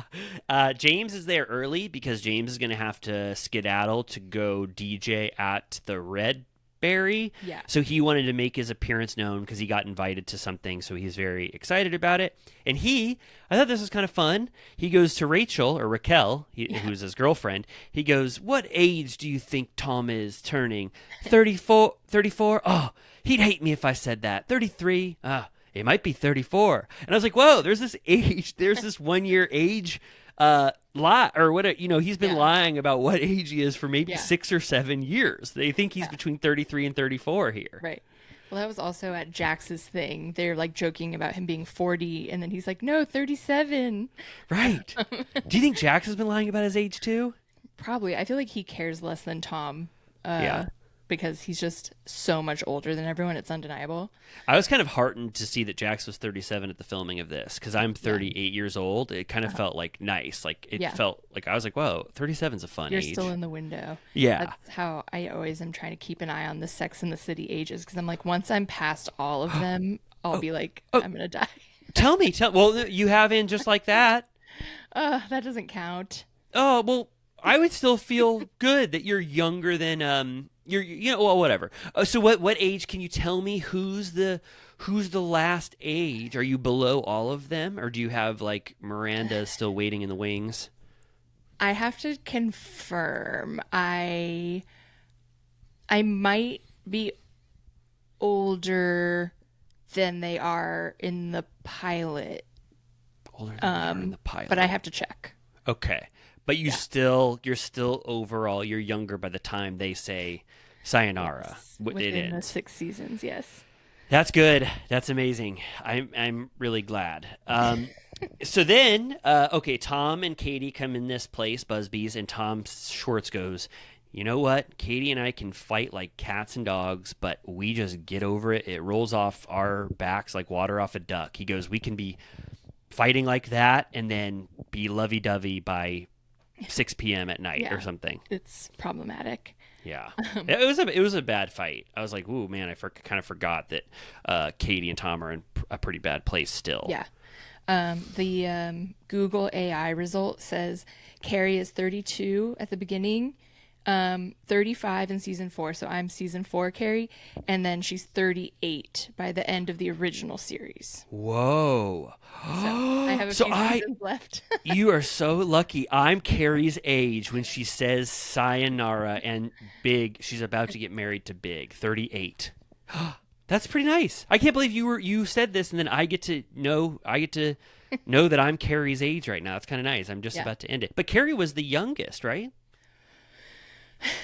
James is there early because James is going to have to skedaddle to go DJ at the Red Berry. Yeah. So he wanted to make his appearance known because he got invited to something. So he's very excited about it. And I thought this was kind of fun. He goes to Rachel or Raquel, who's his girlfriend. He goes, "What age do you think Tom is turning? 34? 34? Oh, he'd hate me if I said that. 33? It might be 34." And I was like, whoa, there's this 1 year age lie, or what, he's been lying about what age he is for maybe 6 or 7 years. They think he's between 33 and 34 here. Right. Well, that was also at Jax's thing. They're like joking about him being 40, and then he's like, no, 37. Right. Do you think Jax has been lying about his age too? Probably. I feel like he cares less than Tom. Yeah. Because he's just so much older than everyone. It's undeniable. I was kind of heartened to see that Jax was 37 at the filming of this because I'm 38 years old. It kind of felt like nice. Like it felt like I was like, whoa, 37 is a fun You're age. still in the window. Yeah. That's how I always am trying to keep an eye on the Sex and the City ages because I'm like, once I'm past all of them, I'll be like, I'm going to die. Tell me. Well, you have in Just Like That. That doesn't count. Oh, well, I would still feel good that you're younger than well, whatever. So what age can you tell me who's the last age? Are you below all of them, or do you have like Miranda still waiting in the wings? I have to confirm. I might be older than they are in the pilot. Older than they are in the pilot. But I have to check. Okay. But you're still overall, you're younger by the time they say sayonara. Yes. Within the 6 seasons, yes. That's good. That's amazing. I'm really glad. So then, Tom and Katie come in this place, Busby's, and Tom Schwartz goes, "You know what? Katie and I can fight like cats and dogs, but we just get over it. It rolls off our backs like water off a duck." He goes, "We can be fighting like that and then be lovey-dovey by 6 p.m. at night or something." It's problematic. Yeah, it was a bad fight. I was like, "Ooh, man!" I kind of forgot that Katie and Tom are in a pretty bad place still. Yeah. The Google AI result says Carrie is 32 at the beginning, 35 in season 4. So I'm season 4 Carrie, and then she's 38 by the end of the original series. Whoa! So I have a few seasons left. You are so lucky. I'm Carrie's age when she says sayonara and Big. She's about to get married to Big. 38. That's pretty nice. I can't believe you said this, and then I get to know that I'm Carrie's age right now. That's kind of nice. I'm just about to end it. But Carrie was the youngest, right?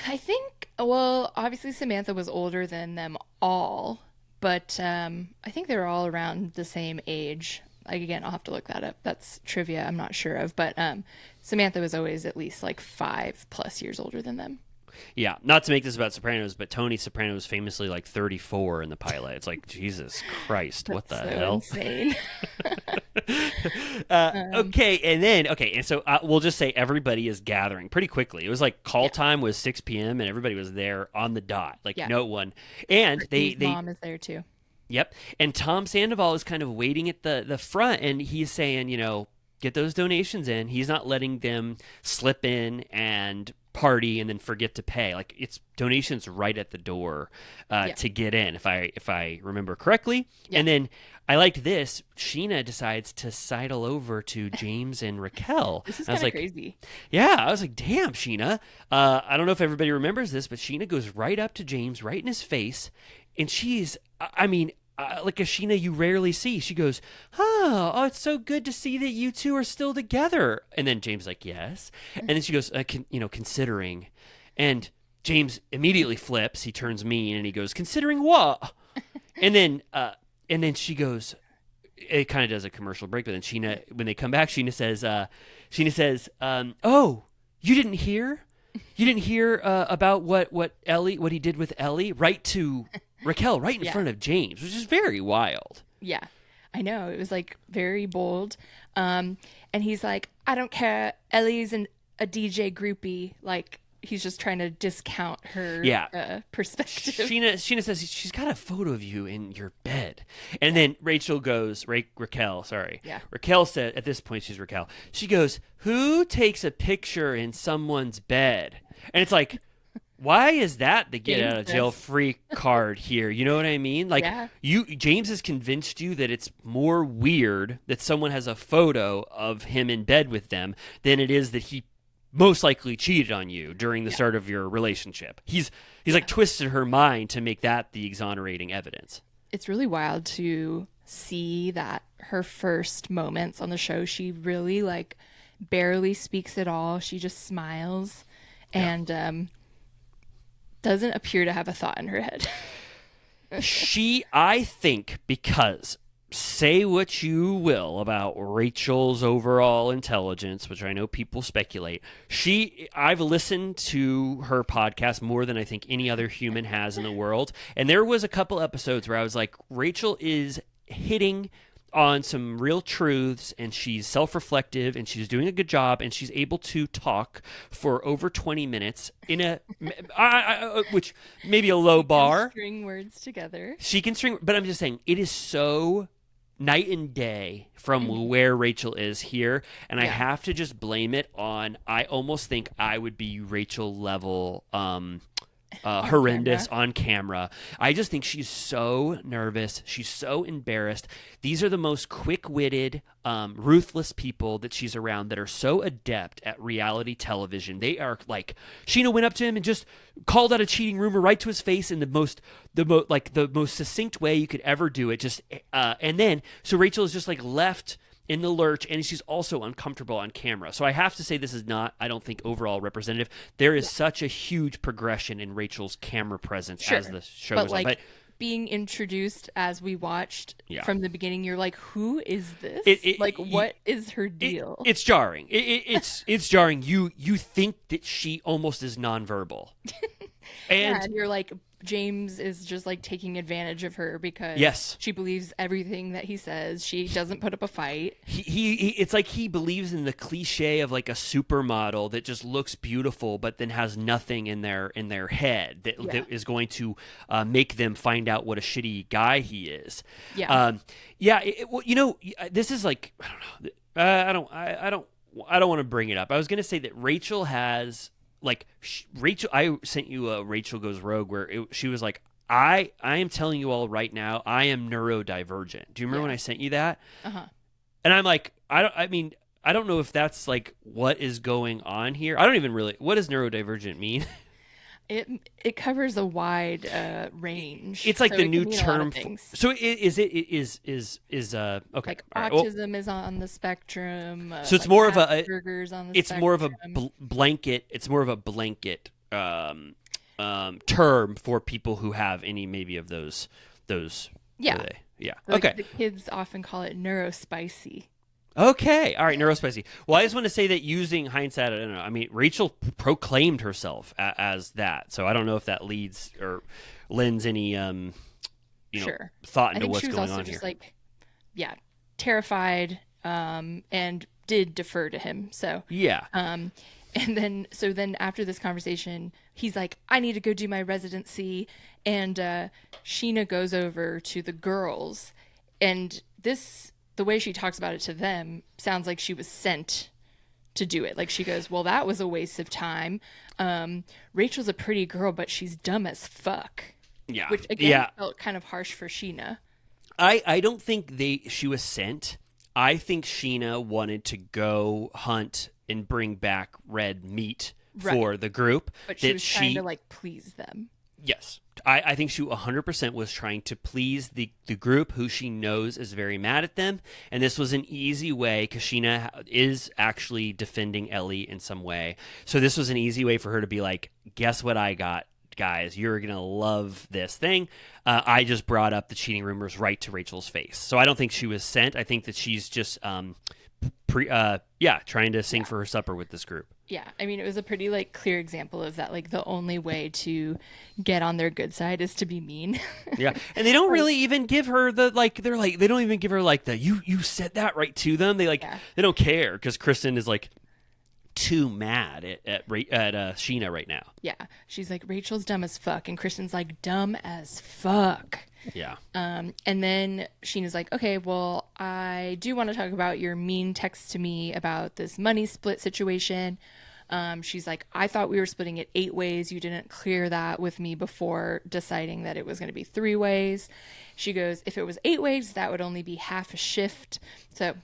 I think. Well, obviously Samantha was older than them all, but I think they were all around the same age. Like, again, I'll have to look that up. That's trivia I'm not sure of, but Samantha was always at least like 5+ years older than them. Yeah, not to make this about Sopranos, but Tony Soprano was famously like 34 in the pilot. It's like, Jesus Christ, what the hell? Insane. And so we'll just say everybody is gathering pretty quickly. It was like call time was 6 p.m. and everybody was there on the dot, like no one. And Brittany's mom is there too. Yep, and Tom Sandoval is kind of waiting at the front, and he's saying, get those donations in. He's not letting them slip in and party and then forget to pay. Like, it's donations right at the door to get in, if I remember correctly. And then I liked this. Sheena decides to sidle over to James and Raquel. This is kind of crazy. Yeah, I was like, damn, Sheena. I don't know if everybody remembers this, but Sheena goes right up to James, right in his face, and she's, like a Sheena you rarely see. She goes, oh, it's so good to see that you two are still together. And then James like, yes. And then she goes, considering. And James immediately flips. He turns mean and he goes, considering what? And then she goes, it kind of does a commercial break. But then Sheena, when they come back, Sheena says, oh, you didn't hear? You didn't hear about what he did with Ellie? Right to Raquel, right in front of James, which is very wild. Yeah, I know. It was like very bold. And he's like, I don't care. Ellie's a DJ groupie. Like, he's just trying to discount her perspective. Sheena says she's got a photo of you in your bed, and then Raquel said at this point she's Raquel. She goes, "Who takes a picture in someone's bed?" And it's like, why is that the get out of jail free card here? You know what I mean? Like James has convinced you that it's more weird that someone has a photo of him in bed with them than it is that he most likely cheated on you during the start of your relationship. He's like twisted her mind to make that the exonerating evidence. It's really wild to see that her first moments on the show, she really like barely speaks at all. She just smiles and doesn't appear to have a thought in her head. I think, because say what you will about Rachel's overall intelligence, which I know people speculate, I've listened to her podcast more than I think any other human has in the world. And there was a couple episodes where I was like, Rachel is hitting on some real truths, and she's self-reflective, and she's doing a good job, and she's able to talk for over 20 minutes in a which maybe a low bar. String words together. She can string, but I'm just saying it is so night and day from where Rachel is here, and I have to just blame it on, I almost think I would be Rachel level horrendous on camera. I just think she's so nervous. She's so embarrassed. These are the most quick-witted, ruthless people that she's around that are so adept at reality television. They are like, Sheena went up to him and just called out a cheating rumor right to his face in the most succinct way you could ever do it. Just and then so Rachel is just like left in the lurch, and she's also uncomfortable on camera. So I have to say this is not, I don't think, overall representative. There is such a huge progression in Rachel's camera presence as the show goes on. But being introduced as we watched from the beginning, you're like, who is this? What is her deal? It's jarring. It's jarring. You think that she almost is nonverbal. And you're like, James is just like taking advantage of her because she believes everything that he says. She doesn't put up a fight. It's like he believes in the cliche of like a supermodel that just looks beautiful but then has nothing in their head that is going to make them find out what a shitty guy he is. Well, you know, this is like, I don't want to bring it up. I was going to say that Rachel has, like, Rachel, I sent you a Rachel Goes Rogue where she was like, I am telling you all right now, I am neurodivergent. Do you remember when I sent you that? And I'm like, I don't know if that's like what is going on here. I don't even really, what does neurodivergent mean? It covers a wide range. It's like the new term. So is okay. Like autism is on the spectrum. So it's more of a Asperger's on the it's spectrum. more of a blanket. It's more of a blanket term for people who have any maybe of those. Yeah. Okay. The kids often call it neurospicy. Okay. All right. Neurospicy. Well, I just want to say that using hindsight, I don't know. I mean, Rachel proclaimed herself as that. So I don't know if that leads or lends any, thought into what's going on here. Just like, terrified, and did defer to him. So, and then after this conversation, he's like, I need to go do my residency. And Sheena goes over to the girls, and the way she talks about it to them sounds like she was sent to do it. Like she goes, well, that was a waste of time. Rachel's a pretty girl, but she's dumb as fuck. Yeah. Which again felt kind of harsh for Sheena. I don't think she was sent. I think Sheena wanted to go hunt and bring back red meat for the group. But she was trying to like please them. Yes. I think she 100% was trying to please the group who she knows is very mad at them. And this was an easy way because Sheena is actually defending Ellie in some way. So this was an easy way for her to be like, guess what I got, guys? You're going to love this thing. I just brought up the cheating rumors right to Rachel's face. So I don't think she was sent. I think that she's just trying to sing for her supper with this group. Yeah, I mean, it was a pretty like clear example of that. Like the only way to get on their good side is to be mean. Yeah, and they don't really even give her the like. They're like they don't even give her like the you said that right to them. They like they don't care because Kristen is like too mad at Sheena right now. Yeah. She's like, Rachel's dumb as fuck. And Kristen's like, dumb as fuck. Yeah. And then Sheena's like, okay, well, I do want to talk about your mean text to me about this money split situation. She's like, I thought we were splitting it 8 ways. You didn't clear that with me before deciding that it was going to be 3 ways. She goes, if it was 8 ways, that would only be half a shift. So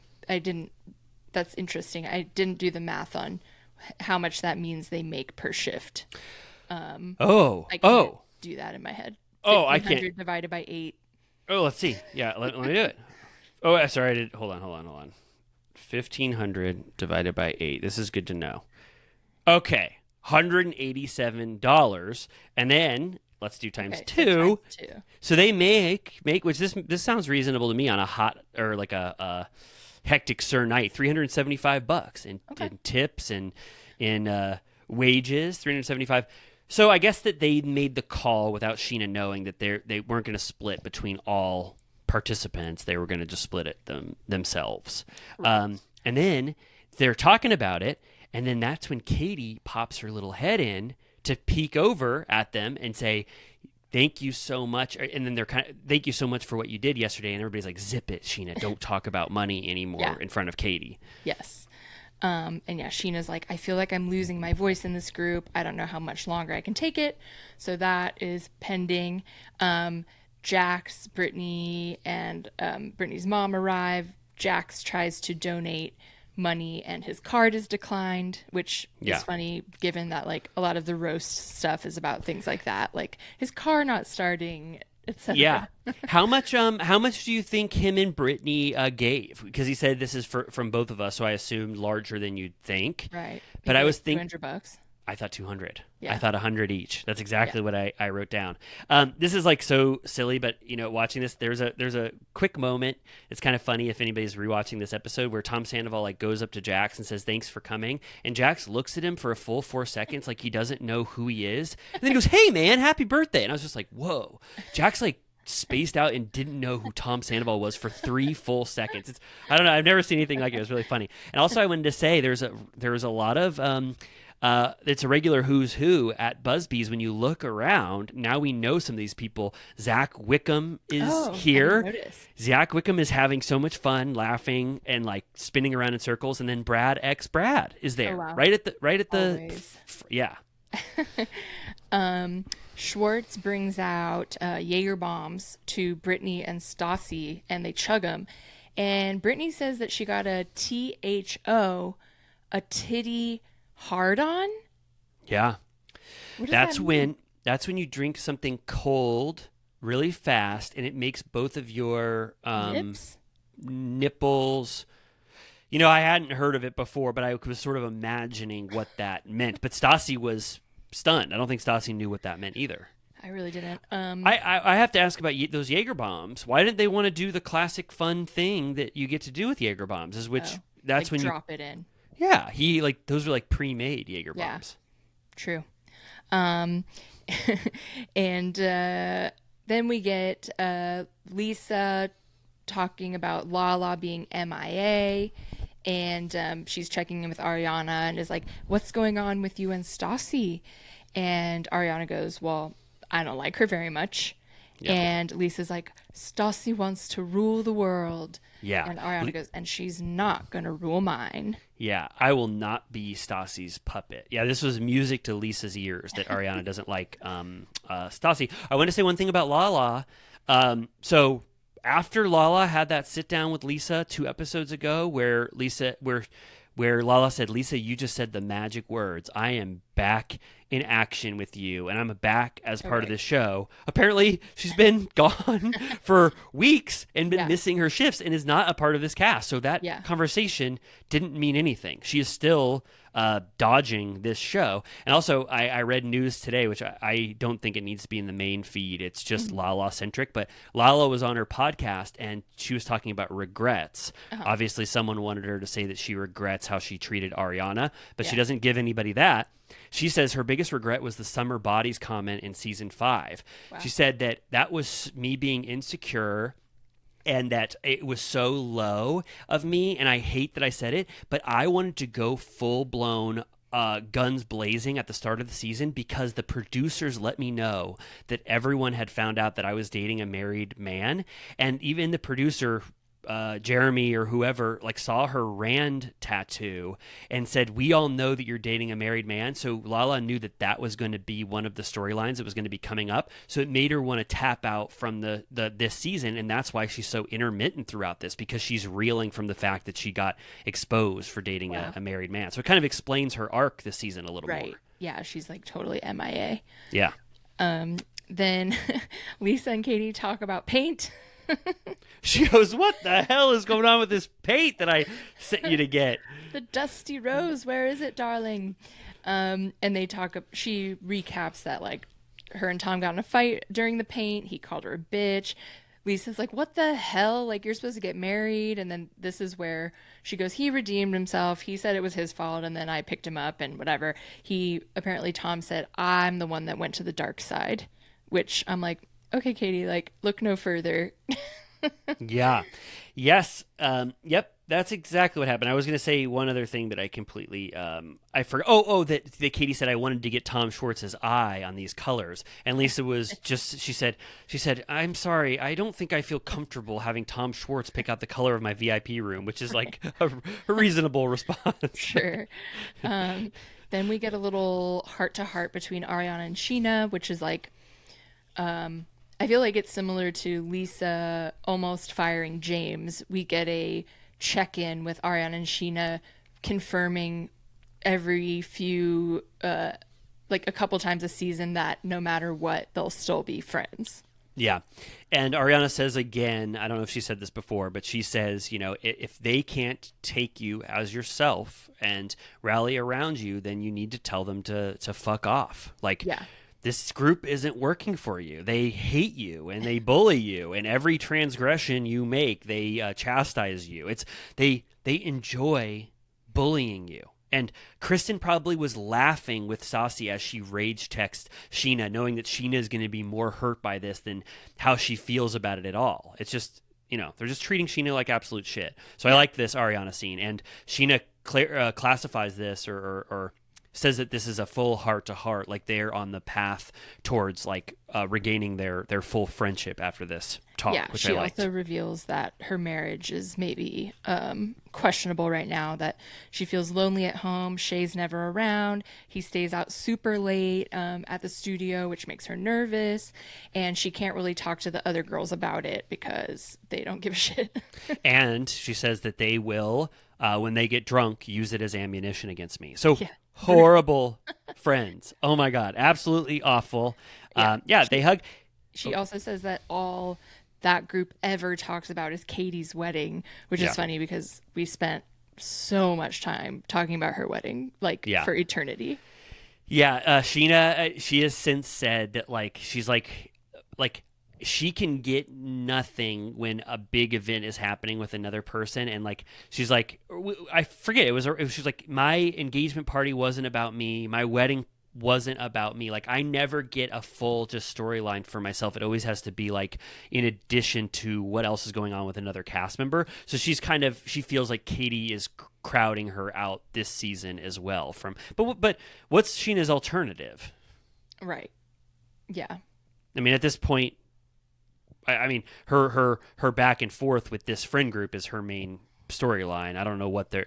that's interesting. I didn't do the math on how much that means they make per shift. I can't do that in my head. I can't. Divided by 8. Oh, let's see. Yeah, let me do it. Oh, sorry, I did. Hold on. 1,500 divided by 8. This is good to know. Okay, $187, and then let's do times 2. So they make which this sounds reasonable to me on a hot or like a hectic sir night. $375 in tips and in wages. $375. So I guess that they made the call without Sheena knowing that they weren't going to split between all participants. They were going to just split it themselves. Right. And then they're talking about it. And then that's when Katie pops her little head in to peek over at them and say, thank you so much. And then they're thank you so much for what you did yesterday. And everybody's like, zip it, Sheena. Don't talk about money anymore in front of Katie. Yes. And Sheena's like, I feel like I'm losing my voice in this group. I don't know how much longer I can take it. So that is pending. Jax, Brittany, and Brittany's mom arrive. Jax tries to donate money and his card is declined, which is funny given that like a lot of the roast stuff is about things like that, like his car not starting, etc. Yeah. How much do you think him and Brittany gave? Because he said this is from both of us, so I assumed larger than you'd think. Right. But I was thinking $200. I thought 200. Yeah. I thought 100 each. That's exactly what I wrote down. This is like so silly, but watching this, there's a quick moment. It's kind of funny if anybody's rewatching this episode where Tom Sandoval like goes up to Jax and says, thanks for coming. And Jax looks at him for a full 4 seconds like he doesn't know who he is. And then he goes, hey man, happy birthday. And I was just like, whoa. Jax like spaced out and didn't know who Tom Sandoval was for 3 full seconds. I don't know. I've never seen anything like it. It was really funny. And also I wanted to say there was a lot of it's a regular who's who at Busby's. When you look around, now we know some of these people. Zach Wickham is here. Zach Wickham is having so much fun, laughing and like spinning around in circles. And then Brad is there, right at the yeah. Schwartz brings out Jaeger bombs to Brittany and Stassi, and they chug them. And Brittany says that she got a THO, a titty hard on. Yeah. That's when you drink something cold really fast and it makes both of your nipples. I hadn't heard of it before, but I was sort of imagining what that meant. But Stassi was stunned. I don't think Stassi knew what that meant either. I really didn't. I have to ask about those Jaeger bombs. Why didn't they want to do the classic fun thing that you get to do with Jaeger bombs? That's when you drop it in. Yeah, those are like pre-made Jaeger bombs. True. And then we get Lisa talking about Lala being MIA, and she's checking in with Ariana and is like, what's going on with you and Stassi? And Ariana goes, well, I don't like her very much. Yep. And Lisa's like, Stassi wants to rule the world. Yeah. And Ariana goes, and she's not going to rule mine. Yeah, I will not be Stassi's puppet. Yeah, this was music to Lisa's ears that Ariana doesn't like Stassi. I want to say one thing about Lala. So after Lala had that sit down with Lisa 2 episodes ago where Lala said, Lisa, you just said the magic words. I am back in action with you, and I'm back as part of this show. Apparently, she's been gone for weeks and been missing her shifts and is not a part of this cast. So that conversation didn't mean anything. She is still dodging this show. And also, I read news today, which I don't think it needs to be in the main feed. It's just Lala-centric. But Lala was on her podcast, and she was talking about regrets. Obviously, someone wanted her to say that she regrets how she treated Ariana, but she doesn't give anybody that. She says her biggest regret was the summer bodies comment in season 5. Wow. She said that was me being insecure and that it was so low of me, and I hate that I said it, but I wanted to go full blown guns blazing at the start of the season because the producers let me know that everyone had found out that I was dating a married man, and even the producer, Jeremy or whoever, like saw her Rand tattoo and said, "We all know that you're dating a married man." So Lala knew that that was going to be one of the storylines that was going to be coming up. So it made her want to tap out from the this season, and that's why she's so intermittent throughout this, because she's reeling from the fact that she got exposed for dating a married man. So it kind of explains her arc this season a little more. Yeah, she's like totally MIA. Yeah. Then Lisa and Katie talk about paint. She goes, "What the hell is going on with this paint that I sent you to get?" The dusty rose, where is it, darling? And they talk. She recaps that like her and Tom got in a fight during the paint. He called her a bitch. Lisa's like, "What the hell? Like, you're supposed to get married." And then this is where she goes, "He redeemed himself. He said it was his fault, and then I picked him up and whatever." Tom said, "I'm the one that went to the dark side," which I'm like, okay, Katie, like, look no further. Yeah. Yes. Yep. That's exactly what happened. I was going to say one other thing, but I completely, I forgot. That Katie said I wanted to get Tom Schwartz's eye on these colors. And Lisa was she said, "I'm sorry. I don't think I feel comfortable having Tom Schwartz pick out the color of my VIP room," which is like a reasonable response. Sure. Then we get a little heart to heart between Ariana and Sheena, which is like, I feel like it's similar to Lisa almost firing James. We get a check-in with Ariana and Sheena confirming every few, like a couple times a season, that no matter what, they'll still be friends. Yeah. And Ariana says again, I don't know if she said this before, but she says, if they can't take you as yourself and rally around you, then you need to tell them to fuck off. Like, yeah. This group isn't working for you. They hate you and they bully you, and every transgression you make, they chastise you. They enjoy bullying you. And Kristen probably was laughing with Saucy as she rage texts Sheena, knowing that Sheena is going to be more hurt by this than how she feels about it at all. It's just, they're just treating Sheena like absolute shit. So I like this Ariana scene, and Sheena classifies this or says that this is a full heart-to-heart, like they're on the path towards like regaining their full friendship after this talk, which I liked. She also reveals that her marriage is maybe questionable right now, that she feels lonely at home. Shay's never around. He stays out super late at the studio, which makes her nervous, and she can't really talk to the other girls about it because they don't give a shit. And she says that they will, when they get drunk, use it as ammunition against me. So horrible friends. Oh my God. Absolutely awful. They hug. She also says that all that group ever talks about is Katie's wedding, which is funny because we spent so much time talking about her wedding, for eternity. Yeah. Sheena, she has since said that she's like, she can get nothing when a big event is happening with another person, and she's like, I forget, she's like, my engagement party wasn't about me, my wedding wasn't about me. I never get a full just storyline for myself. It always has to be in addition to what else is going on with another cast member. So she feels like Katie is crowding her out this season as well. But what's Sheena's alternative? Right. Yeah. I mean, at this point, I mean, her back and forth with this friend group is her main storyline. I don't know what they're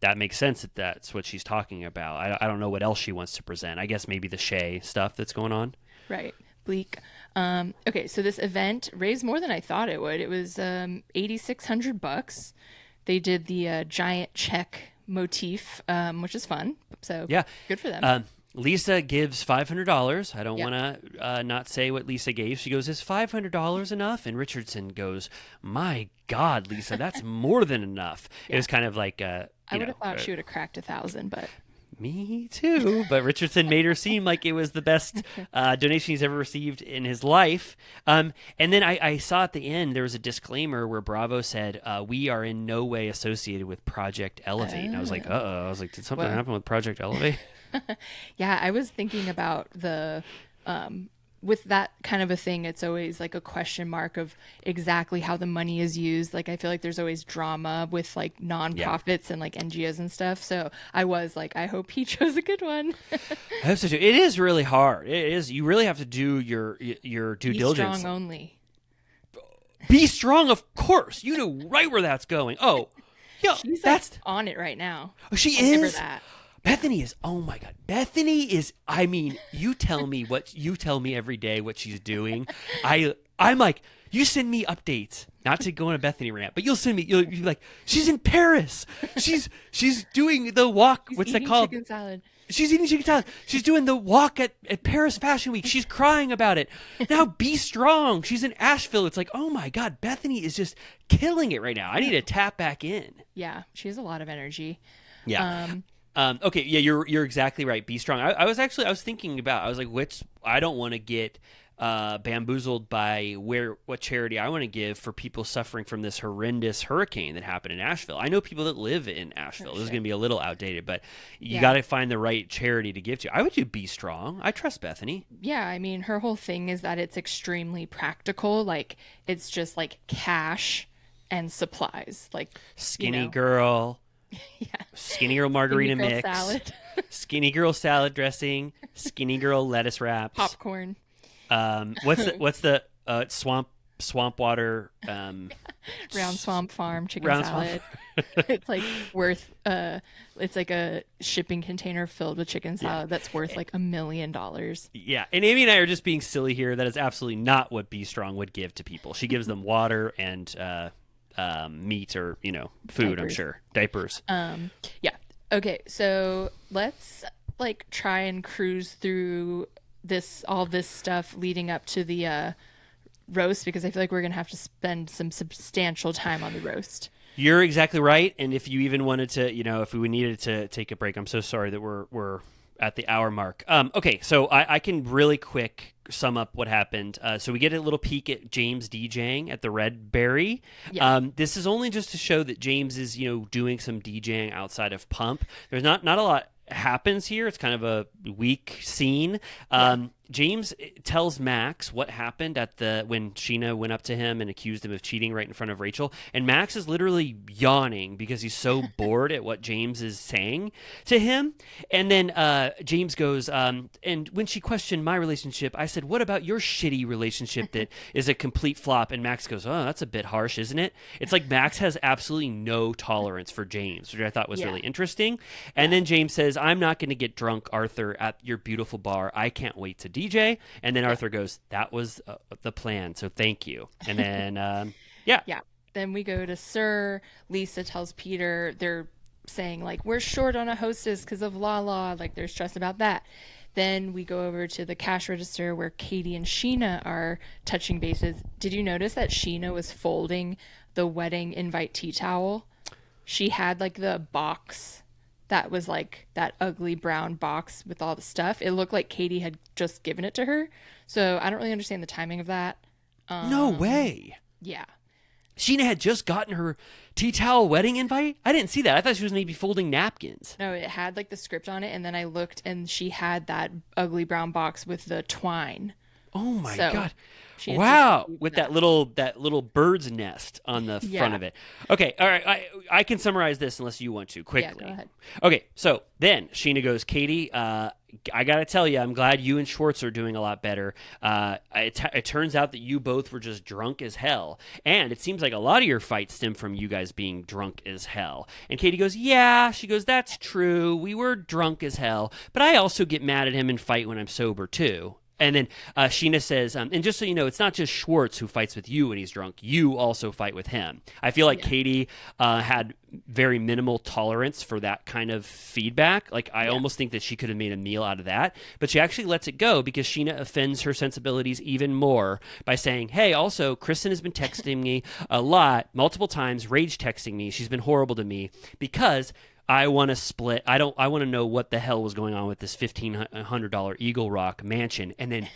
that makes sense that that's what she's talking about. I don't know what else she wants to present. I guess maybe the Shay stuff that's going on. Right. Bleak. Okay, so this event raised more than I thought it would. It was $8,600. They did the giant check motif, which is fun. So yeah, good for them. Lisa gives $500. I don't want to not say what Lisa gave. She goes, "Is $500 enough?" And Richardson goes, "My God, Lisa, that's more than enough." Yeah. It was kind of like I would have thought she would have cracked 1,000, but me too. But Richardson made her seem like it was the best donation he's ever received in his life. And then I saw at the end there was a disclaimer where Bravo said, "We are in no way associated with Project Elevate." And I was like, "Uh-oh." I was like, "Did something happen with Project Elevate?" Yeah, I was thinking about the with that kind of a thing, it's always like a question mark of exactly how the money is used. Like I feel like there's always drama with like Yeah. nonprofits and like NGOs and stuff. So I was like, I hope he chose a good one. I hope so too. It is really hard. It is. You really have to do your due Be diligence. strong only. Be strong, of course. You know right where that's going. Oh, yeah, She's that's like on it right now. oh, she I'll give her is. that. Bethany is. Oh my God, Bethany is. I mean, you tell me every day what she's doing. I'm like, you send me updates. Not to go on a Bethany rant, but you'll be like, she's in Paris. She's doing the walk. She's What's that eating called? chicken salad. She's eating chicken salad. She's doing the walk at Paris Fashion Week. She's crying about it. Now be strong. She's in Asheville. It's like, oh my God, Bethany is just killing it right now. I need to tap back in. Yeah, she has a lot of energy. Yeah. Okay. Yeah, you're exactly right. Be strong. I was thinking about. I was like, I don't want to get bamboozled by what charity I want to give for people suffering from this horrendous hurricane that happened in Asheville. I know people that live in Asheville. This is going to be a little outdated, but you got to find the right charity to give to. I would do Be Strong. I trust Bethany. Yeah, I mean, her whole thing is that it's extremely practical. Like, it's just like cash and supplies. Like, Skinny girl. Yeah. Skinny girl margarita Skinny girl mix. salad. Skinny girl salad dressing. Skinny girl lettuce wraps. Popcorn. What's the swamp water Round Swamp Farm chicken Round salad. It's like worth it's like a shipping container filled with chicken salad that's worth like $1 million. Yeah, and Amy and I are just being silly here. That is absolutely not what Be Strong would give to people. She gives them water and meat or food. Diapers. I'm sure diapers. Yeah. Okay, so let's like try and cruise through all this stuff leading up to the roast, because I feel like we're gonna have to spend some substantial time on the roast. You're exactly right. And if you even wanted to, if we needed to take a break, I'm so sorry that we're at the hour mark. Okay, so I can really quick sum up what happened. So we get a little peek at James DJing at the Red Berry. Yeah. This is only just to show that James is, doing some DJing outside of Pump. There's not a lot happens here. It's kind of a weak scene. James tells Max what happened when Sheena went up to him and accused him of cheating right in front of Rachel, and Max is literally yawning because he's so bored at what James is saying to him. And then James goes, and when she questioned my relationship, I said, what about your shitty relationship that is a complete flop? And Max goes, oh, that's a bit harsh, isn't it? It's like Max has absolutely no tolerance for James, which I thought was really interesting. And then James says, I'm not going to get drunk, Arthur, at your beautiful bar. I can't wait to DJ. And then Arthur goes, that was the plan, so thank you. And then Then we go to Sir. Lisa tells Peter they're saying like, we're short on a hostess because of Lala, like they're stressed about that. Then we go over to the cash register where Katie and Sheena are touching bases. Did you notice that Sheena was folding the wedding invite tea towel? She had like the box that was like that ugly brown box with all the stuff. It looked like Katie had just given it to her. So I don't really understand the timing of that. No way. Yeah. Sheena had just gotten her tea towel wedding invite? I didn't see that. I thought she was maybe folding napkins. No, it had like the script on it, and then I looked and she had that ugly brown box with the twine. Oh my God. she had Wow. just With that little bird's nest on the front of it. Okay. All right. I can summarize this unless you want to quickly. Yeah, go ahead. Okay. So then Sheena goes, Katie, I got to tell you, I'm glad you and Schwartz are doing a lot better. It turns out that you both were just drunk as hell. And it seems like a lot of your fights stem from you guys being drunk as hell. And Katie goes, yeah. She goes, that's true. We were drunk as hell. But I also get mad at him and fight when I'm sober, too. And then Sheena says, and just so you know, it's not just Schwartz who fights with you when he's drunk. You also fight with him. I feel like Katie had very minimal tolerance for that kind of feedback. Like, I almost think that she could have made a meal out of that. But she actually lets it go because Sheena offends her sensibilities even more by saying, hey, also, Kristen has been texting me a lot, multiple times, rage texting me. She's been horrible to me because I want to split. I want to know what the hell was going on with this $1,500 Eagle Rock mansion. And then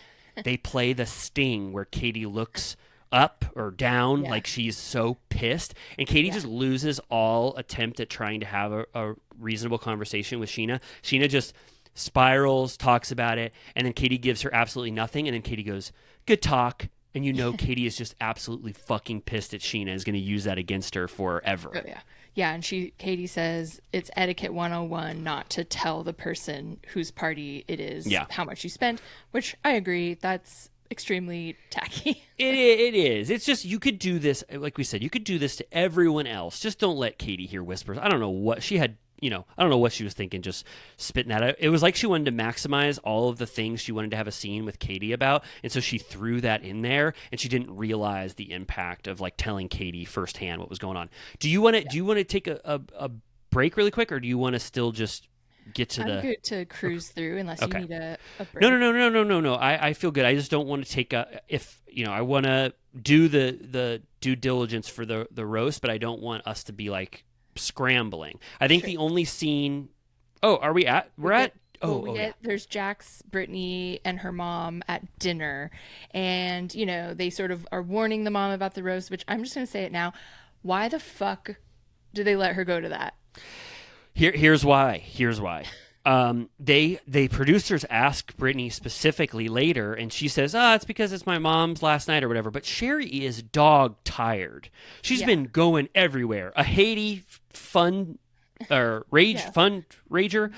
they play the sting where Katie looks up or down like she's so pissed. And Katie just loses all attempt at trying to have a reasonable conversation with Sheena. Sheena just spirals, talks about it, and then Katie gives her absolutely nothing, and then Katie goes, "Good talk." And Katie is just absolutely fucking pissed at Sheena, is going to use that against her forever. Oh, yeah. Yeah, and Katie says it's etiquette 101 not to tell the person whose party it is how much you spent, which I agree, that's extremely tacky. It is. It's just, you could do this, like we said, you could do this to everyone else. Just don't let Katie hear whispers. I don't know what she had, I don't know what she was thinking, just spitting that out. It was like she wanted to maximize all of the things she wanted to have a scene with Katie about, and so she threw that in there, and she didn't realize the impact of like telling Katie firsthand what was going on. Do you want to take a break really quick, or do you want to still just get to I'm good to cruise through unless you need a break. No. I feel good. I just don't want to take I want to do the due diligence for the roast, but I don't want us to be like scrambling. I think the only scene. Oh, are we at? We're at. There's Jax, Brittany, and her mom at dinner, and they sort of are warning the mom about the roast. Which I'm just gonna say it now. Why the fuck did they let her go to that? Here's why. They producers ask Brittany specifically later, and she says, it's because it's my mom's last night or whatever. But Sherry is dog tired. She's been going everywhere. A Haiti fun rager.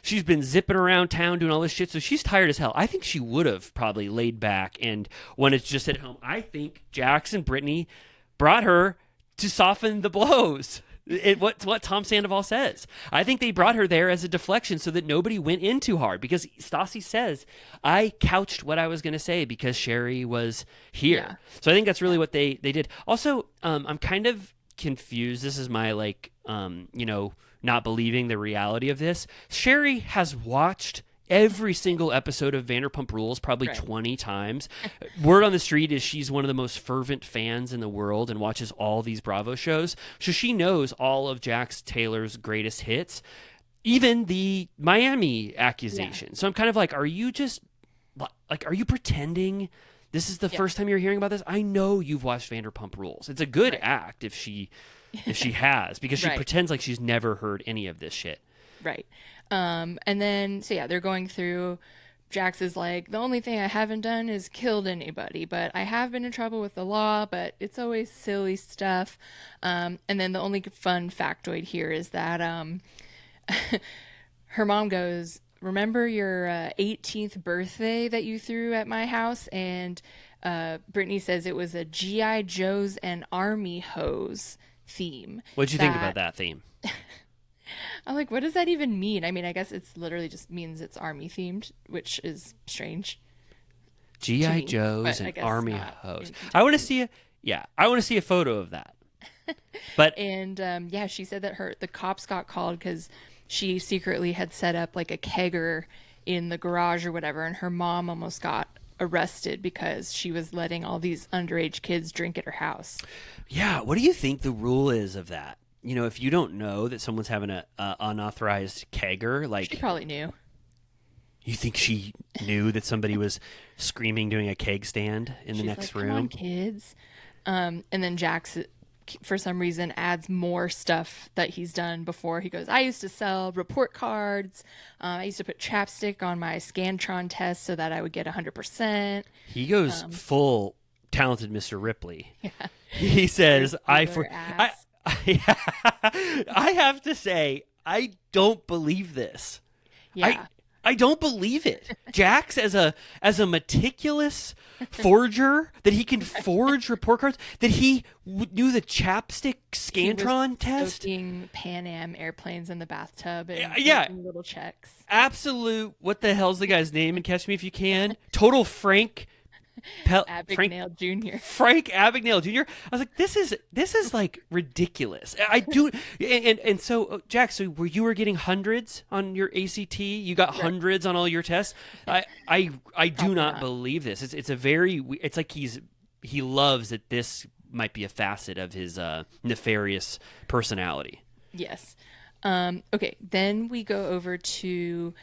She's been zipping around town doing all this shit, so she's tired as hell. I think she would have probably laid back and wanted to just sit at home. I think Jax and Brittany brought her to soften the blows. What Tom Sandoval says. I think they brought her there as a deflection so that nobody went in too hard, because Stassi says, I couched what I was going to say because Sherry was here. Yeah. So I think that's really what they did. Also, I'm kind of confused. This is my not believing the reality of this. Sherry has watched every single episode of Vanderpump Rules probably 20 times. Word on the street is she's one of the most fervent fans in the world and watches all these Bravo shows. So she knows all of Jax Taylor's greatest hits, even the Miami accusation. So I'm kind of like, are you pretending this is the first time you're hearing about this? I know you've watched Vanderpump Rules. It's a good act if she has, because she pretends like she's never heard any of this shit. Right. And then, they're going through. Jax is like, the only thing I haven't done is killed anybody, but I have been in trouble with the law, but it's always silly stuff. And then the only fun factoid here is that her mom goes, remember your 18th birthday that you threw at my house? And Brittany says it was a G.I. Joes and Army Hose theme. What'd you think about that theme? I'm like, what does that even mean? I mean, I guess it's literally just means it's army themed, which is strange. G.I. Joes and Army Hose. I want to see a photo of that. But she said that the cops got called because she secretly had set up like a kegger in the garage or whatever, and her mom almost got arrested because she was letting all these underage kids drink at her house. Yeah, what do you think the rule is of that? If you don't know that someone's having an unauthorized kegger, like... She probably knew. You think she knew that somebody was screaming doing a keg stand in the next room? Come on, kids. And then Jax, for some reason, adds more stuff that he's done before. He goes, I used to sell report cards. I used to put chapstick on my Scantron test so that I would get 100%. He goes full talented Mr. Ripley. Yeah. He says, I have to say, I don't believe this. Yeah. I don't believe it. Jax, as a meticulous forger, that he can forge report cards, that he knew the chapstick Scantron test. Soaking Pan Am airplanes in the bathtub and making little checks. Absolute. What the hell's the guy's name in Catch Me If You Can? Total Frank. Abagnale Jr. Frank Abagnale Jr. I was like, this is like ridiculous. I do, and so Jax, so you were getting hundreds on your ACT. You got hundreds on all your tests. I do not believe this. It's like he loves that this might be a facet of his nefarious personality. Yes. Okay, then we go over to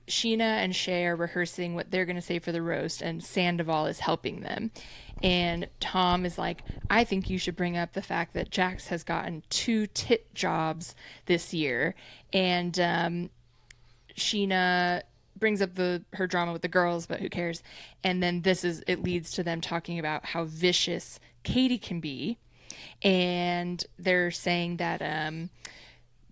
Sheena and Shay are rehearsing what they're going to say for the roast, and Sandoval is helping them. And Tom is like, I think you should bring up the fact that Jax has gotten 2 tit jobs this year. And Sheena brings up her drama with the girls, but who cares? And then it leads to them talking about how vicious Katie can be. And they're saying that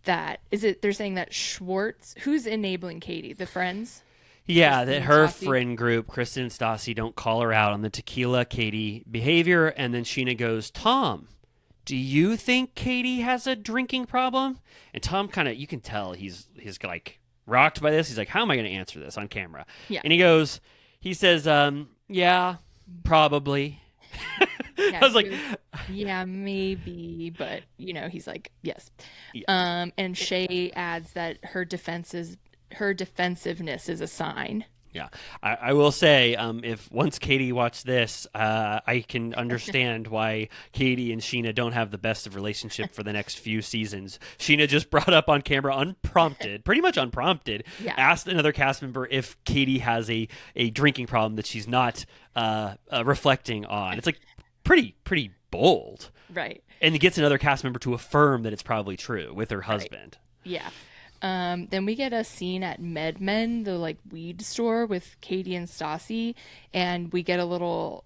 they're saying that Schwartz, who's enabling Katie, the friends? Yeah, Kristen that and her Stassi? friend group, Kristen and Stassi, don't call her out on the tequila Katie behavior. And then Sheena goes, Tom, do you think Katie has a drinking problem? And Tom kind of, you can tell he's like rocked by this. He's like, how am I going to answer this on camera? Yeah. And he says, yeah, probably. Yeah, I was like, yeah, maybe, but he's like, yes. yeah. And Shay adds that her defensiveness is a sign. Yeah, I will say, if once Katie watched this, I can understand why Katie and Sheena don't have the best of relationship for the next few seasons. Sheena just brought up on camera, pretty much unprompted, Yeah. asked another cast member if Katie has a drinking problem that she's not reflecting on. It's like pretty bold, Right. and it gets another cast member to affirm that it's probably true with her husband. Right. Yeah. Then we get a scene at MedMen, the like weed store with Katie and Stassi, and we get a little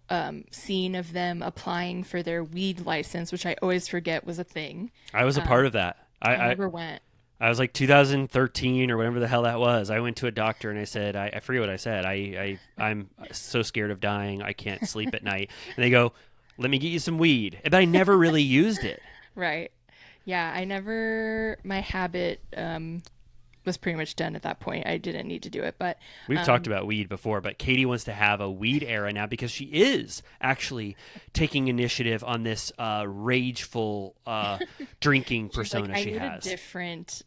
scene of them applying for their weed license, which I always forget was a thing. I was a part of that. I never went. I was like 2013 or whatever the hell that was. I went to a doctor and I said, I forget what I said. I'm so scared of dying. I can't sleep at night. And they go, let me get you some weed. But I never really used it. Right. Yeah, my habit was pretty much done at that point. I didn't need to do it, but We've talked about weed before, but Katie wants to have a weed era now because she is actually taking initiative on this rageful drinking persona I she need has. a different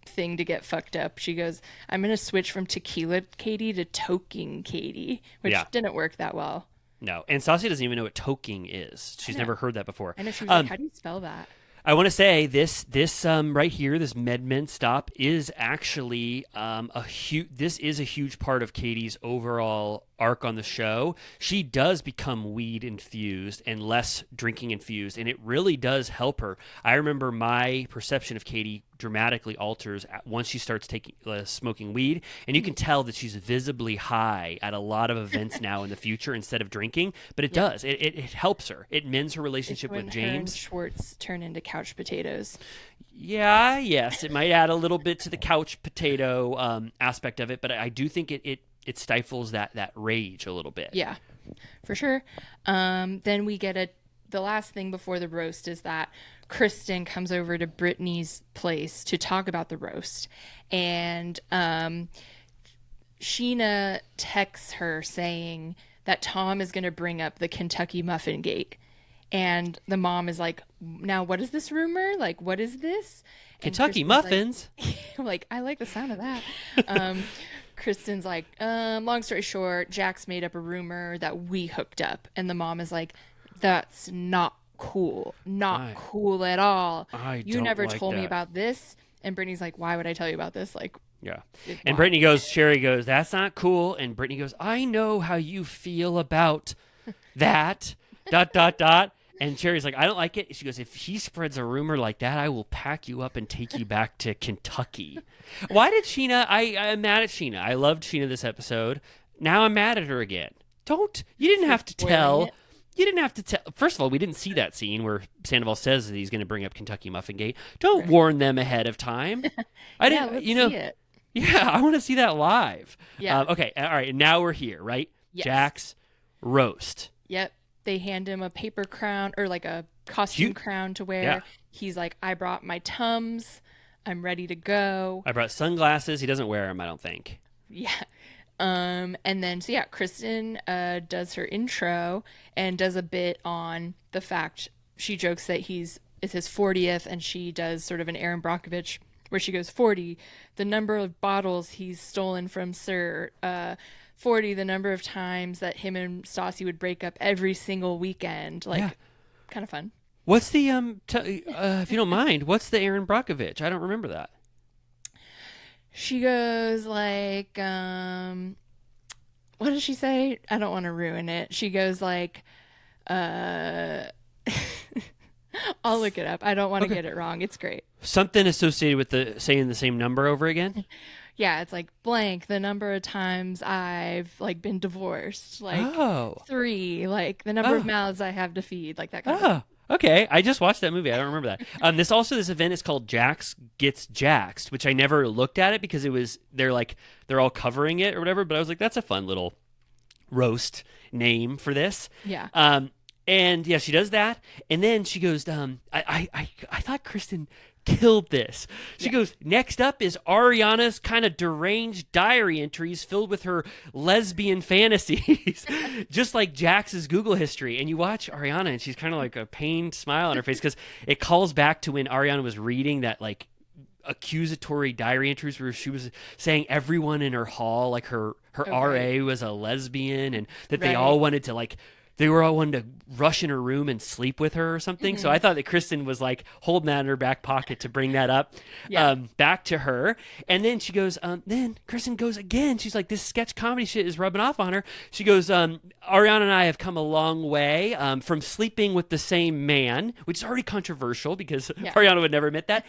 thing to get fucked up. She goes, I'm going to switch from tequila Katie to toking Katie, which didn't work that well. No, and Stassi doesn't even know what toking is. She's never heard that before. I know, she was like, how do you spell that? I want to say this right here, this MedMen stop is actually this is a huge part of Katie's overall arc on the show. She does become weed infused and less drinking infused, and it really does help her. I remember my perception of Katie dramatically alters once she starts smoking weed, and you can tell that she's visibly high at a lot of events now in the future instead of drinking. But it does. It helps her. It mends her relationship with James. Her and Schwartz turn into couch potatoes. Yeah, yes, it might add a little bit to the couch potato aspect of it, but I do think it stifles that rage a little bit. Yeah, for sure. Then we get the last thing before the roast is that Kristen comes over to Brittany's place to talk about the roast, and Sheena texts her saying that Tom is going to bring up the Kentucky Muffin Gate. And the mom is like, now what is this rumor? Like, what is this? And Kentucky muffins? Like, I like the sound of that. Kristen's like, long story short, Jax made up a rumor that we hooked up. And the mom is like, that's not cool. Not cool at all. You never told me about this. And Brittany's like, why would I tell you about this? Like, yeah. And Brittany goes, Sherry goes, that's not cool. And Brittany goes, I know how you feel about that. ... And Sherry's like, I don't like it. She goes, if he spreads a rumor like that, I will pack you up and take you back to Kentucky. Why did Sheena? I'm mad at Sheena. I loved Sheena this episode. Now I'm mad at her again. You didn't have to tell. You didn't have to tell. First of all, we didn't see that scene where Sandoval says that he's going to bring up Kentucky Muffin Gate. Don't warn them ahead of time. I didn't, let's see it. Yeah, I want to see that live. Yeah. Okay. All right. Now we're here, right? Yes. Jax roast. Yep. They hand him a paper crown or like a costume crown to wear. Yeah. He's like, I brought my Tums. I'm ready to go. I brought sunglasses. He doesn't wear them, I don't think. Yeah. And then, Kristen does her intro and does a bit on the fact she jokes that it's his 40th, and she does sort of an Aaron Brockovich where she goes 40, the number of bottles he's stolen from Sir, 40, the number of times that him and Stassi would break up every single weekend. Like, kind of fun. What's the, if you don't mind, what's the Aaron Brockovich? I don't remember that. She goes like, what does she say? I don't want to ruin it. She goes like, I'll look it up. I don't want to get it wrong. It's great. Something associated with saying the same number over again? Yeah, it's like blank the number of times I've like been divorced, like Oh. 3, like the number of Oh. mouths I have to feed, like that kind of Oh. Okay. I just watched that movie. I don't remember that. This event is called Jax Gets Jaxed, which I never looked at it because they're all covering it or whatever. But I was like, that's a fun little roast name for this. Yeah. And yeah, she does that, and then she goes, I thought Kristen killed this. She goes, next up is Ariana's kind of deranged diary entries filled with her lesbian fantasies, just like Jax's Google history. And you watch Ariana, and she's kind of like a pained smile on her face because it calls back to when Ariana was reading that like accusatory diary entries where she was saying everyone in her hall, like her RA was a lesbian, and that they all wanted to like they were all wanting to rush in her room and sleep with her or something. So I thought that Kristen was like holding that in her back pocket to bring that up back to her. And then she goes, then Kristen goes again. She's like, this sketch comedy shit is rubbing off on her. She goes, Ariana and I have come a long way from sleeping with the same man, which is already controversial because Ariana would never admit that.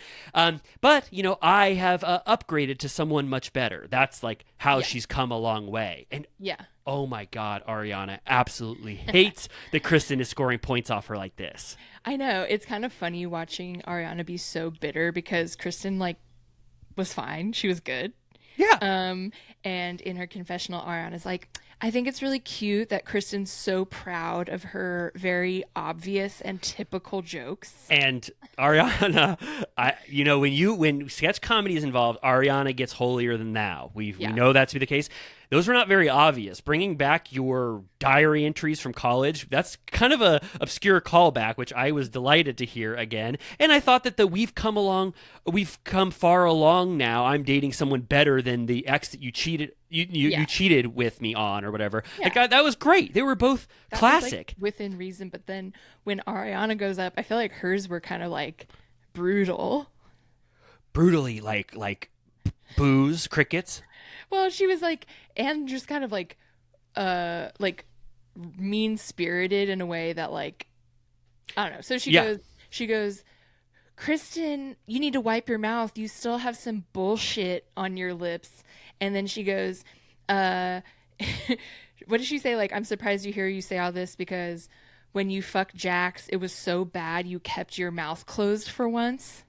But, you know, I have upgraded to someone much better. That's like how she's come a long way. And oh my God, Ariana absolutely hates that Kristen is scoring points off her like this. I know. It's kind of funny watching Ariana be so bitter because Kristen like was fine. She was good. Yeah. And in her confessional, Ariana's like, I think it's really cute that Kristen's so proud of her very obvious and typical jokes. And Ariana, when sketch comedy is involved, Ariana gets holier than thou. We know that to be the case. Those were not very obvious. Bringing back your diary entries from college, that's kind of a obscure callback, which I was delighted to hear again. And I thought that we've come far along now. I'm dating someone better than the ex that you cheated. You cheated with me on or whatever. Yeah. Like that was great. They were both classic. Was, like, within reason. But then when Ariana goes up, I feel like hers were kind of like brutal. Brutally like booze, crickets. Well, she was like, and just kind of like mean spirited in a way that like, I don't know. So she goes, Kristen, you need to wipe your mouth. You still have some bullshit on your lips. And then she goes, what did she say? Like, I'm surprised to hear you say all this because when you fucked Jax, it was so bad you kept your mouth closed for once.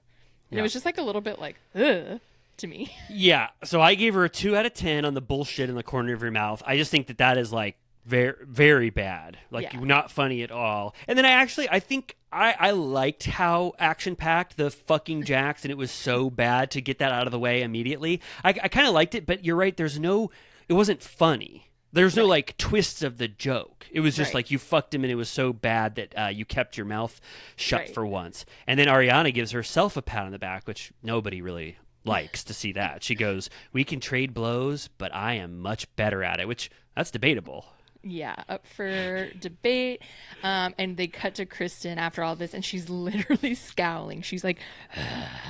And it was just like a little bit like, ugh, to me. Yeah. So I gave her a 2 out of 10 on the bullshit in the corner of your mouth. I just think that is like very, very bad. Like not funny at all. And then I think I liked how action-packed the fucking Jax, and it was so bad to get that out of the way immediately. I kind of liked it, but you're right. It wasn't funny. There's no like twists of the joke. It was just like you fucked him and it was so bad that you kept your mouth shut for once. And then Ariana gives herself a pat on the back, which nobody really likes to see that. She goes, we can trade blows, but I am much better at it, which that's debatable. Yeah, up for debate. And they cut to Kristen after all this, and she's literally scowling. She's like,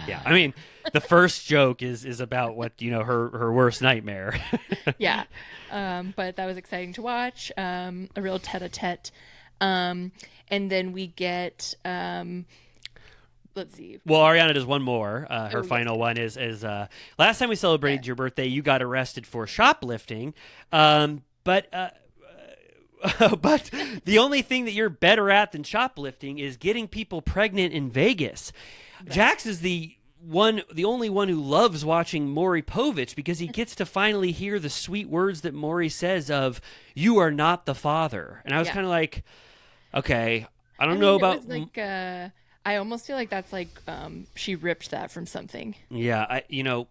yeah. I mean, the first joke is about what, her worst nightmare. Yeah. But that was exciting to watch. A real tete-a-tete. And then we get, let's see. Well, Ariana does one more. Her final one is last time we celebrated your birthday, you got arrested for shoplifting. But the only thing that you're better at than shoplifting is getting people pregnant in Vegas. Right. Jax is the only one who loves watching Maury Povich because he gets to finally hear the sweet words that Maury says of, you are not the father. And I was kind of like, okay, I don't know about... It was like, I almost feel like that's like she ripped that from something. Yeah,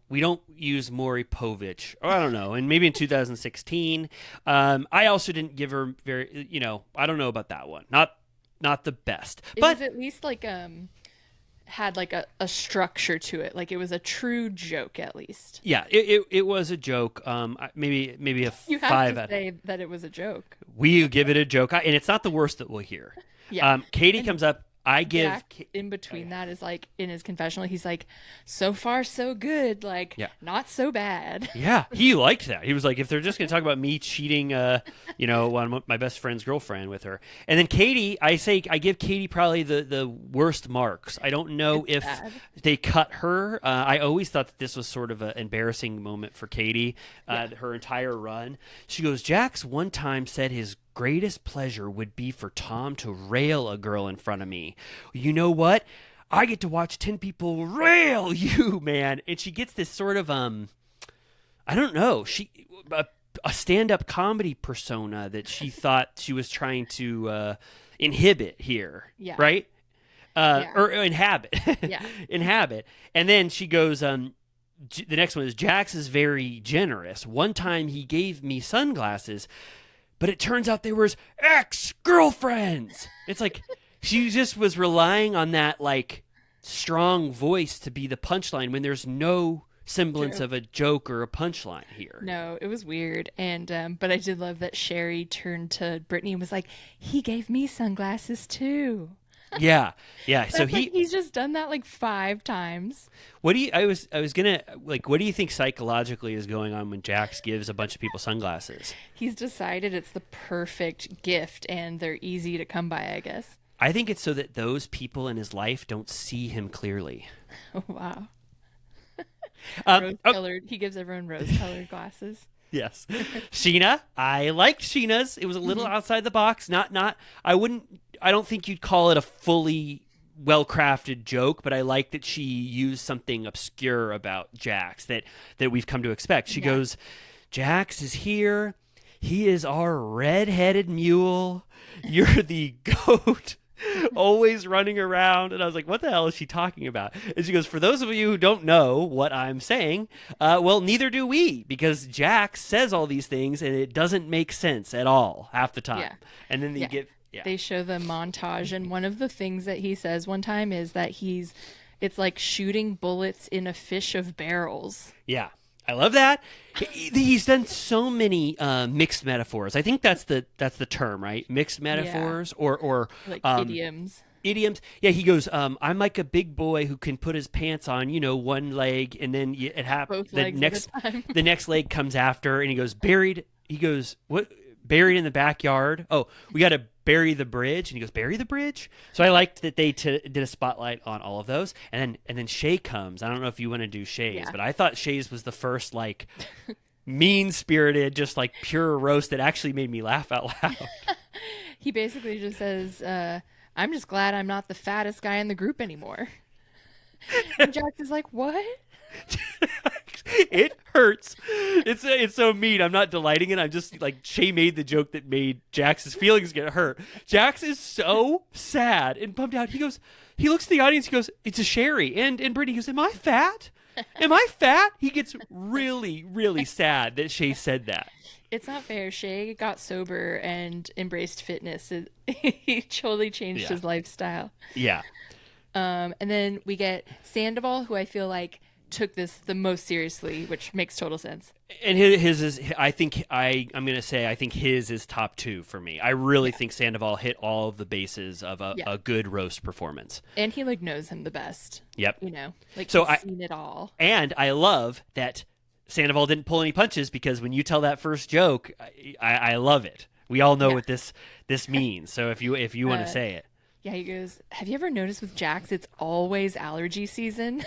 we don't use Maury Povich. Or I don't know, and maybe in 2016. I also didn't give her very, I don't know about that one. Not the best. It was at least like had like a structure to it. Like it was a true joke at least. Yeah, it was a joke. Maybe a 5 You have to say that it was a joke. We give it a joke, and it's not the worst that we'll hear. Yeah. Katie comes up. I give Jack in between that is like in his confessional, he's like, so far so good, like yeah. not so bad. Yeah, he liked that. He was like, if they're just going to talk about me cheating, on my best friend's girlfriend with her, and then Katie, I give Katie probably the worst marks. I don't know It's if bad. they cut her. I always thought that this was sort of an embarrassing moment for Katie. Her entire run, she goes, Jax one time said his greatest pleasure would be for Tom to rail a girl in front of me. You know what? I get to watch 10 people rail you, man. And she gets this sort of I don't know, a stand-up comedy persona that she thought she was trying to inhibit here, Yeah. right? Yeah. Or inhabit. Yeah. Inhabit. And then she goes the next one is Jax is very generous. One time he gave me sunglasses, but it turns out they were his ex-girlfriends. It's like she just was relying on that like strong voice to be the punchline when there's no semblance True. of a joke or a punchline here. No, it was weird. And but I did love that Sherry turned to Brittany and was like, he gave me sunglasses too. Yeah. Yeah. So That's like he's just done that like 5 times. what do you I was gonna like what do you think psychologically is going on when Jax gives a bunch of people sunglasses? He's decided it's the perfect gift and they're easy to come by, I guess. I think it's so that those people in his life don't see him clearly. Oh, wow. Oh, Rose-colored. He gives everyone rose-colored glasses. yes. Sheena, I liked Sheena's. It was a little outside the box. I don't think you'd call it a fully well-crafted joke, but I like that she used something obscure about Jax that we've come to expect. She goes, Jax is here. He is our red-headed mule. You're the goat. Always running around. And I was like, what the hell is she talking about? And she goes, for those of you who don't know what I'm saying, well, neither do we, because Jax says all these things and it doesn't make sense at all half the time. Yeah. And then They show the montage, and one of the things that he says one time is that it's like shooting bullets in a fish of barrels. Yeah. I love that. He's done so many mixed metaphors. I think that's the term, right? Mixed metaphors or Like idioms. Idioms. Yeah, he goes, I'm like a big boy who can put his pants on, one leg, and then it happens. Both legs at a time. The next leg comes after, and he goes, buried. He goes, what? Buried in the backyard. Oh, we got to bury the bridge. And he goes, bury the bridge. So I liked that they did a spotlight on all of those. And then Shay comes. I don't know if you want to do Shay's, but I thought Shay's was the first like mean-spirited, just like pure roast that actually made me laugh out loud. He basically just says, I'm just glad I'm not the fattest guy in the group anymore. And Jax is like, what? It hurts. It's so mean. I'm not delighting in it. I'm just like, Shay made the joke that made Jax's feelings get hurt. Jax is so sad and bummed out. He looks at the audience. He goes, it's a Sherry and Brittany. He goes, am I fat? Am I fat? He gets really, really sad that Shay said that. It's not fair. Shay got sober and embraced fitness. He totally changed his lifestyle. Yeah. And then we get Sandoval, who I feel like took this the most seriously, which makes total sense. And his is, I think I'm going to say, I think his is top 2 for me. I really think Sandoval hit all of the bases of a good roast performance. And he like knows him the best. Yep. Like so he's seen it all. And I love that Sandoval didn't pull any punches, because when you tell that first joke, I love it. We all know what this means. So if you want to say it. Yeah, he goes, have you ever noticed with Jax, it's always allergy season?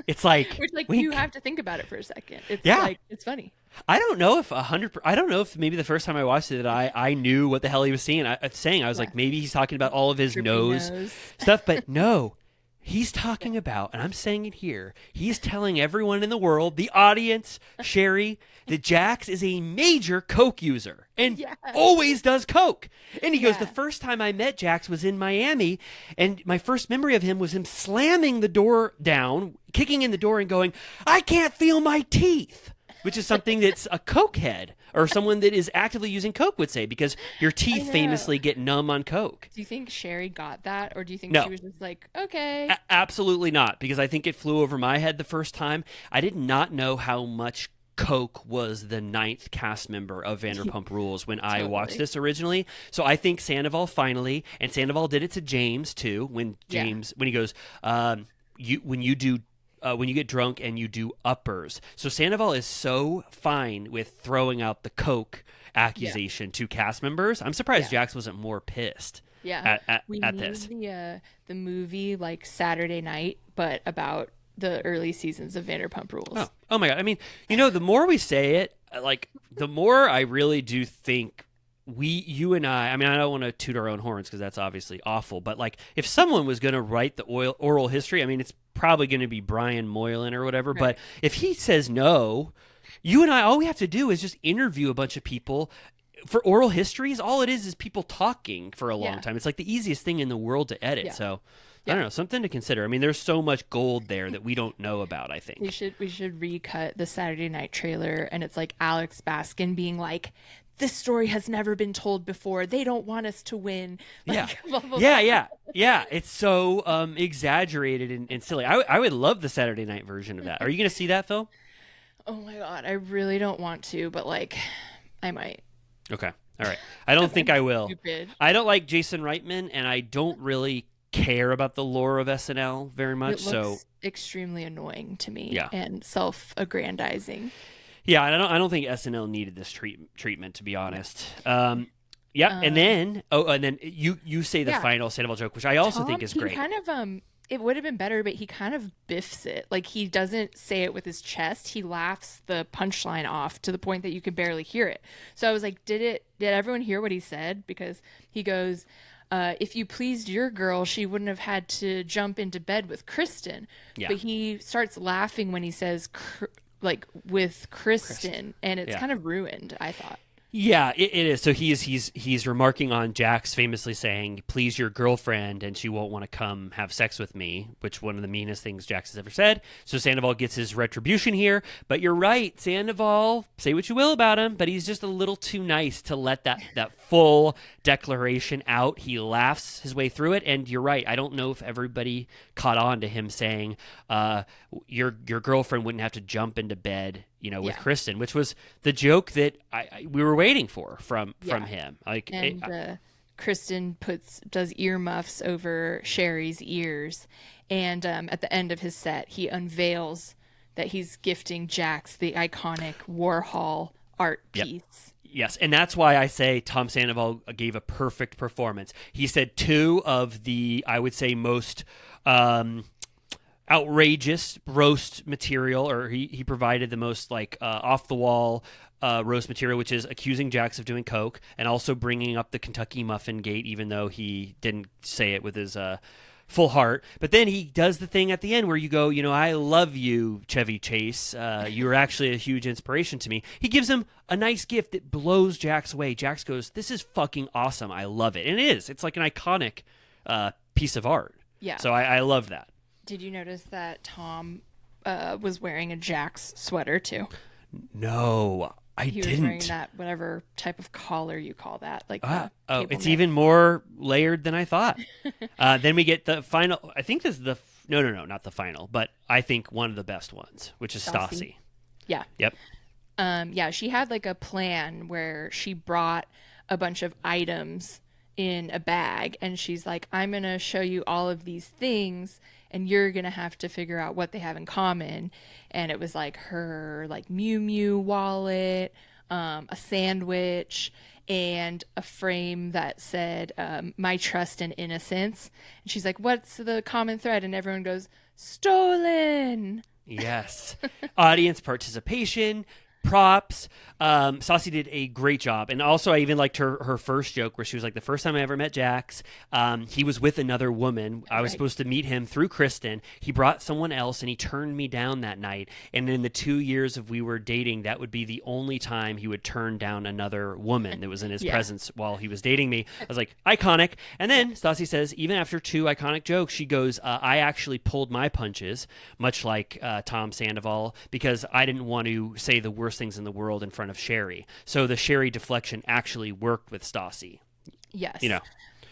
It's like, which like wink. you have to think about it for a second. It's like, it's funny. I don't know if maybe the first time I watched it that I knew what the hell he was saying. I was like, maybe he's talking about all of his nose stuff, but no. He's talking about, and I'm saying it here, he's telling everyone in the world, the audience, Sherry, that Jax is a major Coke user and always does Coke. And he goes, the first time I met Jax was in Miami, and my first memory of him was him slamming the door down, kicking in the door and going, I can't feel my teeth, which is something that's a Coke head or someone that is actively using Coke would say, because your teeth famously get numb on Coke. Do you think Sherry got that, or do you think No. she was just like, okay? Absolutely not, because I think it flew over my head the first time. I did not know how much Coke was the ninth cast member of Vanderpump Rules when I watched Totally. this originally. So I think Sandoval finally, and Sandoval did it to James too, when Yeah. when he goes, when you do. When you get drunk and you do uppers. So Sandoval is so fine with throwing out the Coke Yeah. accusation to cast members. I'm surprised Yeah. Jax wasn't more pissed Yeah. at, We at need this. the movie like Saturday Night, but about the early seasons of Vanderpump Oh, Rules. oh my God. I mean, the more we say it, like, the more I really do think you and I mean, I don't want to toot our own horns because that's obviously awful, but like, if someone was going to write the oral history, I mean, it's probably going to be Brian Moylan or whatever. Right. But if he says no, you and I, all we have to do is just interview a bunch of people for oral histories. All it is people talking for a long Yeah. time. It's like the easiest thing in the world to edit. Yeah. So, I Yeah. don't know, something to consider. I mean, there's so much gold there that we don't know about, I think. We should recut the Saturday Night trailer, and it's like Alex Baskin being like, "This story has never been told before. They don't want us to win." Yeah. Like, blah, blah, Yeah, blah. yeah, yeah. It's so exaggerated and silly. I would love the Saturday night version of that. Are you going to see that, Phil? Oh my God, I really don't want to, but like, I might. Okay. All right. I don't think I will. Stupid. I don't like Jason Reitman, and I don't really care about the lore of SNL very much. It So, looks extremely annoying to me, Yeah. and self-aggrandizing. yeah, I don't think SNL needed this treatment, to be honest. Yeah, and then you say the Yeah. final Sandoval joke, which I also Tom, think is he great. kind of it would have been better, but he kind of biffs it. Like, he doesn't say it with his chest. He laughs the punchline off to the point that you could barely hear it. So I was like, did everyone hear what he said? Because he goes, if you pleased your girl, she wouldn't have had to jump into bed with Kristen. Yeah. But he starts laughing when he says like with Kristen, and it's Yeah. kind of ruined, I thought. Yeah, it is. So he's remarking on Jax famously saying, "Please your girlfriend, and she won't want to come have sex with me," which one of the meanest things Jax has ever said. So Sandoval gets his retribution here. But you're right, Sandoval. Say what you will about him, but he's just a little too nice to let that full declaration out. He laughs his way through it, and you're right. I don't know if everybody caught on to him saying, "Your girlfriend wouldn't have to jump into bed." With Yeah. Kristen, which was the joke that we were waiting for from Yeah. him. Like, And Kristen does earmuffs over Sherry's ears, and at the end of his set, he unveils that he's gifting Jax the iconic Warhol art Yep. piece. yes, and that's why I say Tom Sandoval gave a perfect performance. He said two of the, I would say, most outrageous roast material, or he provided the most like off the wall roast material, which is accusing Jax of doing coke and also bringing up the Kentucky Muffin Gate, even though he didn't say it with his full heart. But then he does the thing at the end where you go, I love you, Chevy Chase. You were actually a huge inspiration to me. He gives him a nice gift that blows Jax away. Jax goes, "This is fucking awesome. I love it." And it is. It's like an iconic piece of art. Yeah. So I love that. Did you notice that Tom was wearing a Jax sweater too? No, I He was didn't. wearing that whatever type of collar you call that, like the Oh, cable it's knit. even more layered than I thought. Then we get the final. I think this is no, not the final, but I think one of the best ones, which is Stassi. Stassi. Yeah. Yep. Yeah, she had like a plan where she brought a bunch of items in a bag, and she's like, "I'm going to show you all of these things, and you're going to have to figure out what they have in common." And it was like her like Miu Miu wallet, a sandwich, and a frame that said "My trust and innocence." And she's like, "What's the common thread?" And everyone goes, "Stolen." Yes. Audience participation, props. Stassi did a great job. And also, I even liked her first joke where she was like, "The first time I ever met Jax, he was with another woman. I was Right. supposed to meet him through Kristen. He brought someone else and he turned me down that night. And in the 2 years of we were dating, that would be the only time he would turn down another woman that was in his Yeah. presence while he was dating me." I was like, iconic. And then Stassi says, even after two iconic jokes, she goes, "I actually pulled my punches, much like Tom Sandoval, because I didn't want to say the worst things in the world in front of Sherry." So the Sherry deflection actually worked with Stassi. Yes. You know.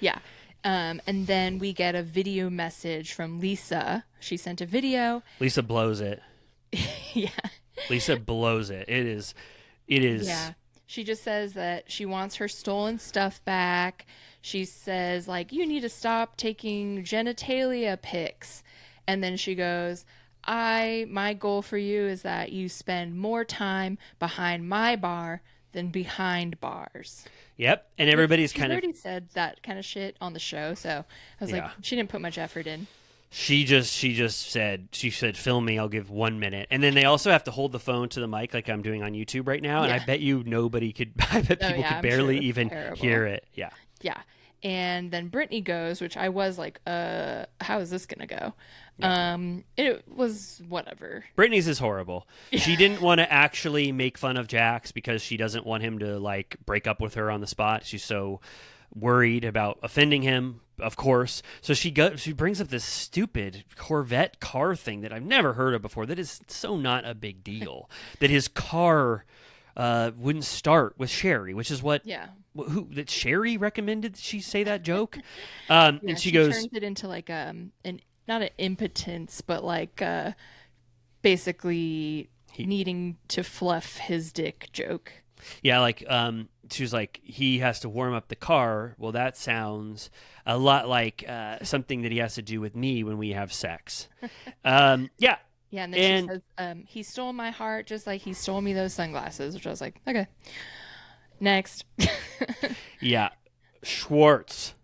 Yeah. And then we get a video message from Lisa. She sent a video. Lisa blows it. Yeah. Lisa blows it. It is. Yeah. She just says that she wants her stolen stuff back. She says, like, you need to stop taking genitalia pics. And then she goes, my goal for you is that you spend more time behind my bar than behind bars. Yep. And everybody's She's kind of. already said that kind of shit on the show. So I was like, she didn't put much effort in. She said, film me, I'll give 1 minute. And then they also have to hold the phone to the mic like I'm doing on YouTube right now. And I bet you I bet people could barely even hear it. Yeah. Yeah. And then Brittany goes, which I was like, how is this going to go? Yeah. It was whatever. Brittany's is horrible. She didn't want to actually make fun of Jax because she doesn't want him to like break up with her on the spot. She's so worried about offending him, of course. So she brings up this stupid Corvette car thing that I've never heard of before. That is so not a big deal. That his car wouldn't start with Sherry, which is what that Sherry recommended she say that joke. And she goes, turns it into like an not an impotence, but like basically needing to fluff his dick joke. Yeah, like she was like, he has to warm up the car. Well, that sounds a lot like something that he has to do with me when we have sex. Yeah. Yeah, and then she says, he stole my heart just like he stole me those sunglasses, which I was like, okay. Next. Yeah. Schwartz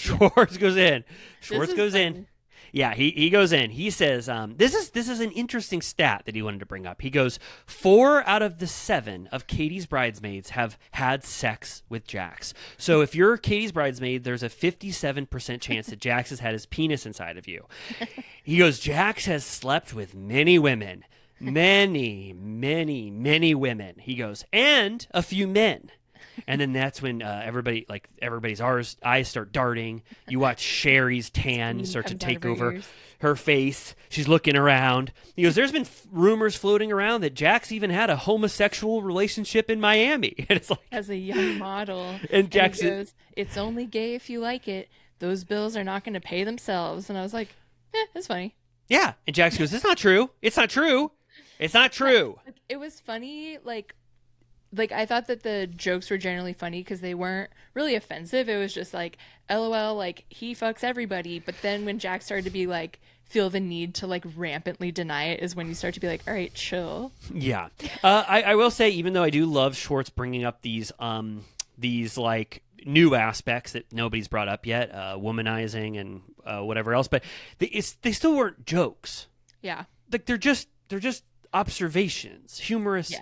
goes in. Schwartz goes in. Yeah, he goes in. He says, this is an interesting stat that he wanted to bring up. He goes, 4 out of the 7 of Katie's bridesmaids have had sex with Jax. So if you're Katie's bridesmaid, there's a 57% chance that Jax has had his penis inside of you. He goes, Jax has slept with many women. Many, many, many women. He goes, and a few men. And then that's when everybody's eyes start darting. You watch Sherry's tan start to take over her face. She's looking around. He goes, there's been rumors floating around that Jax even had a homosexual relationship in Miami. And it's like, as a young model. And Jax goes, it's only gay if you like it. Those bills are not going to pay themselves. And I was like, that's funny. Yeah. And Jax goes, it's not true. It's not true. It's not true. It was funny, like I thought that the jokes were generally funny because they weren't really offensive. It was just like, LOL, like he fucks everybody. But then when Jax started to be like, feel the need to like rampantly deny it is when you start to be like, all right, chill. Yeah. I will say, even though I do love Schwartz bringing up these like new aspects that nobody's brought up yet, womanizing and whatever else, but they still weren't jokes. Yeah. Like they're just observations, humorous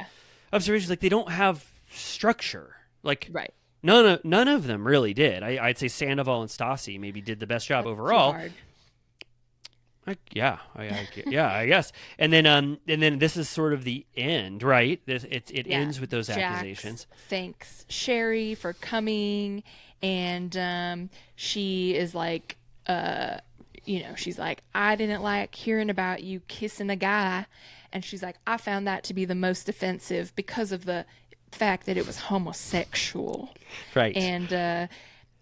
observations. Like they don't have structure. Like none of them really did. I'd say Sandoval and Stassi maybe did the best job overall. I guess. And then this is sort of the end, right? It ends with those Jax accusations. Thanks Sherry for coming, and she is like, she's like, I didn't like hearing about you kissing a guy. And she's like, I found that to be the most offensive because of the fact that it was homosexual. Right. And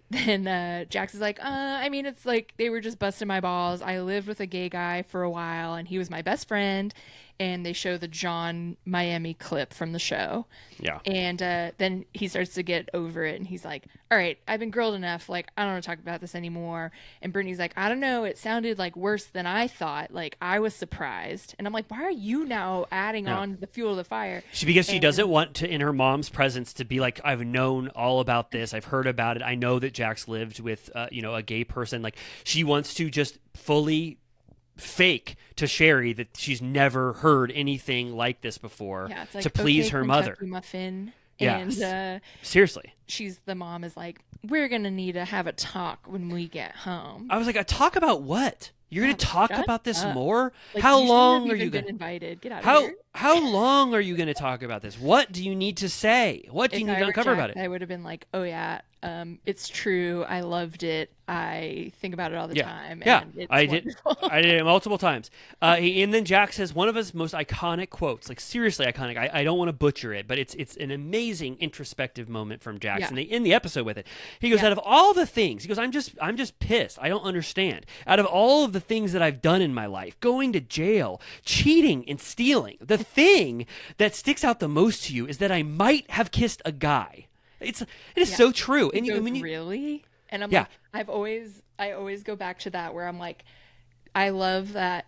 then Jax is like, I mean, it's like they were just busting my balls. I lived with a gay guy for a while, and he was my best friend. And they show the John Miami clip from the show. Yeah. And then he starts to get over it, and he's like, all right, I've been grilled enough. Like, I don't want to talk about this anymore. And Brittany's like, I don't know. It sounded like worse than I thought. Like, I was surprised. And I'm like, why are you now adding on the fuel to the fire? Because she doesn't want to, in her mom's presence, to be like, I've known all about this. I've heard about it. I know that Jax lived with, a gay person. Like, she wants to just fully fake to Sherry that she's never heard anything like this before, like, to please her mother. Muffin. Yes. And seriously, the mom is like, we're gonna need to have a talk when we get home. I was like, a talk about what? You're going to talk about this more? Like, how long are you going to invited? Get out of here. How long are you going to talk about this? What do you need to say? What do you need to uncover about it? I would have been like, oh yeah, it's true. I loved it. I think about it all the time. Yeah, and it's I wonderful. did. I did it multiple times. And then Jax has one of his most iconic quotes, like seriously iconic. I don't want to butcher it, but it's an amazing introspective moment from Jax. Yeah. And they end the episode with it. He goes, out of all the things, he goes, I'm just pissed. I don't understand. Out of all of the things that I've done in my life, going to jail, cheating and stealing, the thing that sticks out the most to you is that I might have kissed a guy. It is so true. And really? And I'm Yeah. like, I always go back to that where I'm like, I love that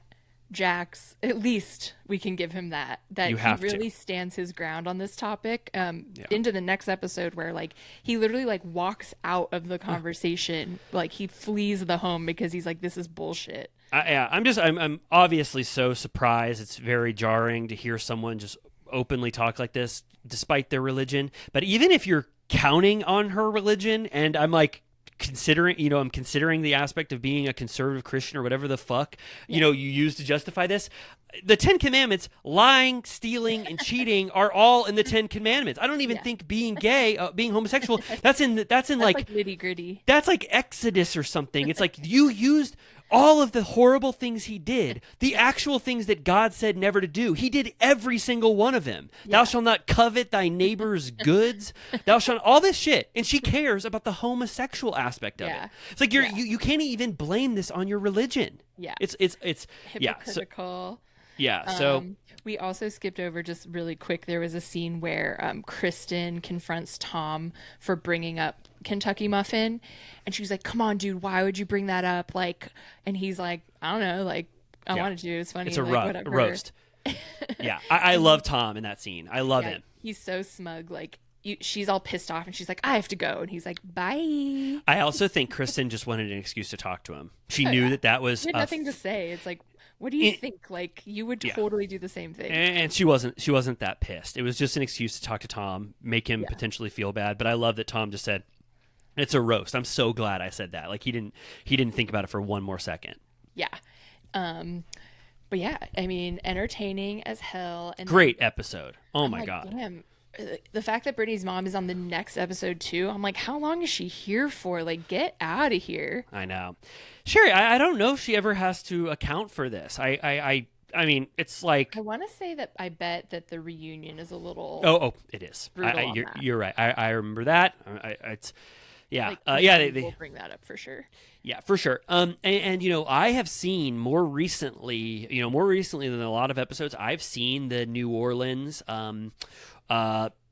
Jax, at least we can give him that You he have to. really stands his ground on this topic. Into the next episode where like he literally like walks out of the conversation, like he flees the home because he's like, this is bullshit. I'm obviously so surprised. It's very jarring to hear someone just openly talk like this despite their religion. But even if you're counting on her religion, and I'm like I'm considering the aspect of being a conservative Christian or whatever the fuck, you use to justify this. The 10 Commandments, lying, stealing, and cheating are all in the 10 Commandments. I don't even think being gay, being homosexual, that's in like nitty gritty. That's like Exodus or something. It's like you used all of the horrible things he did, the actual things that God said never to do. He did every single one of them. Thou shalt not covet thy neighbor's goods. Thou shalt all this shit. And she cares about the homosexual aspect of it. It's like you can't even blame this on your religion. Yeah. It's hypocritical. So we also skipped over just really quick. There was a scene where Kristen confronts Tom for bringing up Kentucky Muffin, and she was like, "Come on, dude, why would you bring that up?" Like, and he's like, "I don't know, like I wanted to. It's funny. It's a whatever." roast." I love Tom in that scene. I love him. He's so smug. Like she's all pissed off, and she's like, "I have to go," and he's like, "Bye." I also think Kristen just wanted an excuse to talk to him. She knew that was she had nothing to say. It's like, what do you think? Like, you would totally do the same thing. And she wasn't that pissed. It was just an excuse to talk to Tom, make him potentially feel bad. But I love that Tom just said, "It's a roast." I'm so glad I said that. Like he didn't think about it for one more second. Yeah. But yeah, I mean, entertaining as hell. And great episode. Oh my God. Damn. The fact that Brittany's mom is on the next episode too, I'm like, how long is she here for? Like, get out of here. I know. Sherry, I don't know if she ever has to account for this. I mean, it's like, I want to say that I bet that the reunion is a little. Oh, it is. Brutal you're right. I remember that. It's. Yeah, they bring that up for sure. Yeah, for sure. And I have seen more recently than a lot of episodes, I've seen the New Orleans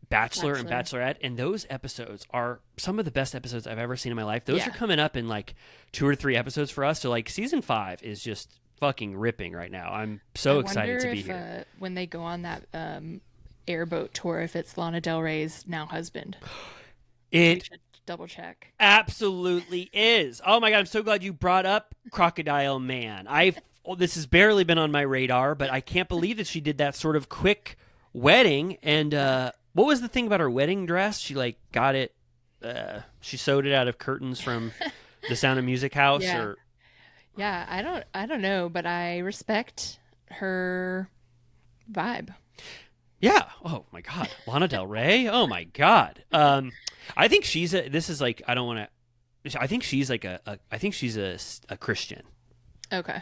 Bachelor and Bachelorette, and those episodes are some of the best episodes I've ever seen in my life. Those are coming up in like 2 or 3 episodes for us. So like season 5 is just fucking ripping right now. I'm so excited to be here. When they go on that airboat tour, if it's Lana Del Rey's now husband. It double check. Absolutely is. Oh my God, I'm so glad you brought up Crocodile Man. This has barely been on my radar, but I can't believe that she did that sort of quick wedding. And what was the thing about her wedding dress? She like got it. She sewed it out of curtains from the Sound of Music house. Yeah, I don't know, but I respect her vibe. Yeah. Oh my God, Lana Del Rey. Oh my God. I think she's a Christian. Okay.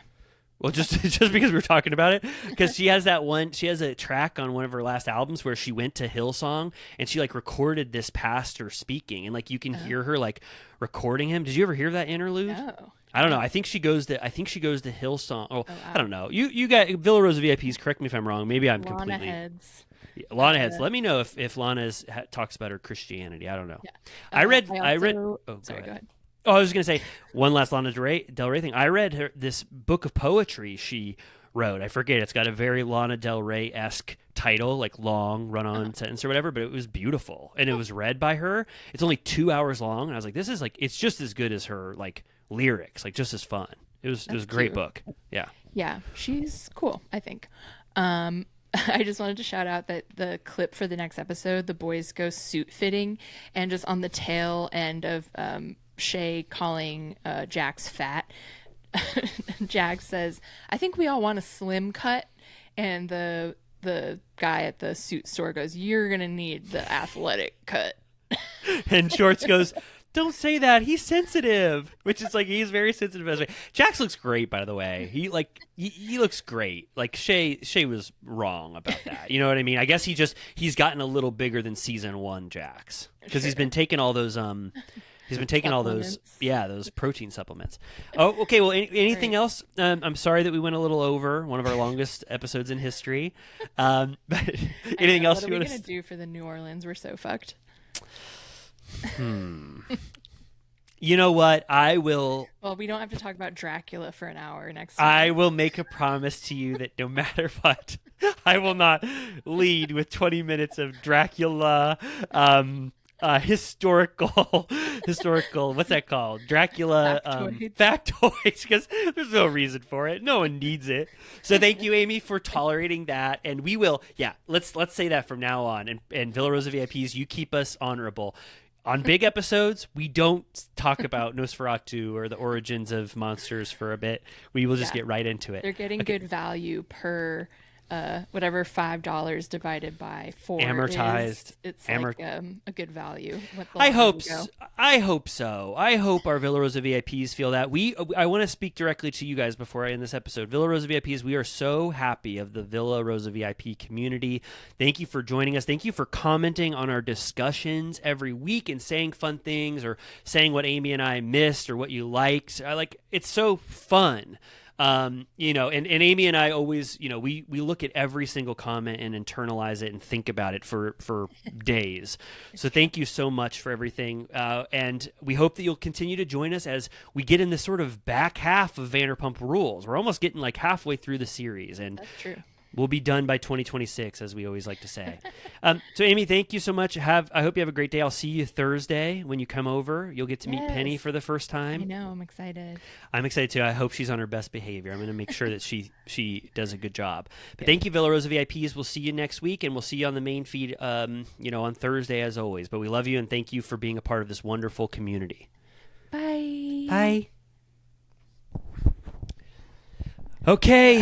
Well, just because we were talking about it, because she has a track on one of her last albums where she went to Hillsong and she like recorded this pastor speaking, and like you can hear her like recording him. Did you ever hear that interlude? No. I don't know. I think she goes to Hillsong. Oh, wow. I don't know. You got Villa Rosa VIPs. Correct me if I'm wrong. Maybe I'm Lana completely. Heads. Lana Heads. Let me know if Lana talks about her Christianity. I don't know. Yeah. I read. Oh, sorry. Go ahead. Oh, I was going to say one last Lana Del Rey thing. I read this book of poetry she wrote. I forget. It's got a very Lana Del Rey-esque title, like long run-on sentence or whatever, but it was beautiful. And it was read by her. It's only 2 hours long. And I was like, this is like, it's just as good as her like lyrics, like just as fun. It was a great book. Yeah. Yeah. She's cool, I think. I just wanted to shout out that the clip for the next episode, the boys go suit fitting, and just on the tail end of Shay calling Jax fat, Jax says, "I think we all want a slim cut," and the guy at the suit store goes, "You're gonna need the athletic cut." And Shorts goes, "Don't say that. He's sensitive," which is like he's very sensitive. Jax looks great, by the way. He looks great. Like Shay was wrong about that. You know what I mean? I guess he's gotten a little bigger than season 1 Jax, because he's been taking all those He's been taking all those, Supplements. those protein supplements. Oh, okay. Well, anything Right. else? I'm sorry that we went a little over one of our longest episodes in history. But I anything know. What else are you we want gonna to? do for the New Orleans? We're so fucked. You know what? I will. Well, we don't have to talk about Dracula for an hour next I time. will make a promise to you that no matter what, I will not lead with 20 minutes of Dracula, historical, historical. What's that called? Dracula Factoids. factoids, because there's no reason for it. No one needs it. So thank you, Amy, for tolerating that, and we will. Yeah, let's say that from now on. And Villa Rosa VIPs, you keep us honorable. On big episodes, we don't talk about Nosferatu or the origins of monsters for a bit. We will just Yeah, get right into it. they're getting Okay, good value per whatever $5 divided by four is. amortized. It's Amort. like a good value. What the I longer hope. you go. I hope so. I hope our Villa Rosa VIPs feel that. I want to speak directly to you guys before I end this episode. Villa Rosa VIPs, we are so happy of the Villa Rosa VIP community. Thank you for joining us. Thank you for commenting on our discussions every week and saying fun things or saying what Amy and I missed or what you liked. I like. It's so fun. And Amy and I always, we look at every single comment and internalize it and think about it for days. So thank you so much for everything. And we hope that you'll continue to join us as we get in this sort of back half of Vanderpump Rules. We're almost getting like halfway through the series, and That's true. we'll be done by 2026, as we always like to say. So, Amy, thank you so much. I hope you have a great day. I'll see you Thursday when you come over. You'll get to meet Penny Yes. for the first I time. know. I'm excited. I'm excited too. I hope she's on her best behavior. I'm going to make sure that she does a good job. But thank you, Villa Rosa VIPs. We'll see you next week, and we'll see you on the main feed, on Thursday as always. But we love you, and thank you for being a part of this wonderful community. Bye. Bye. Okay.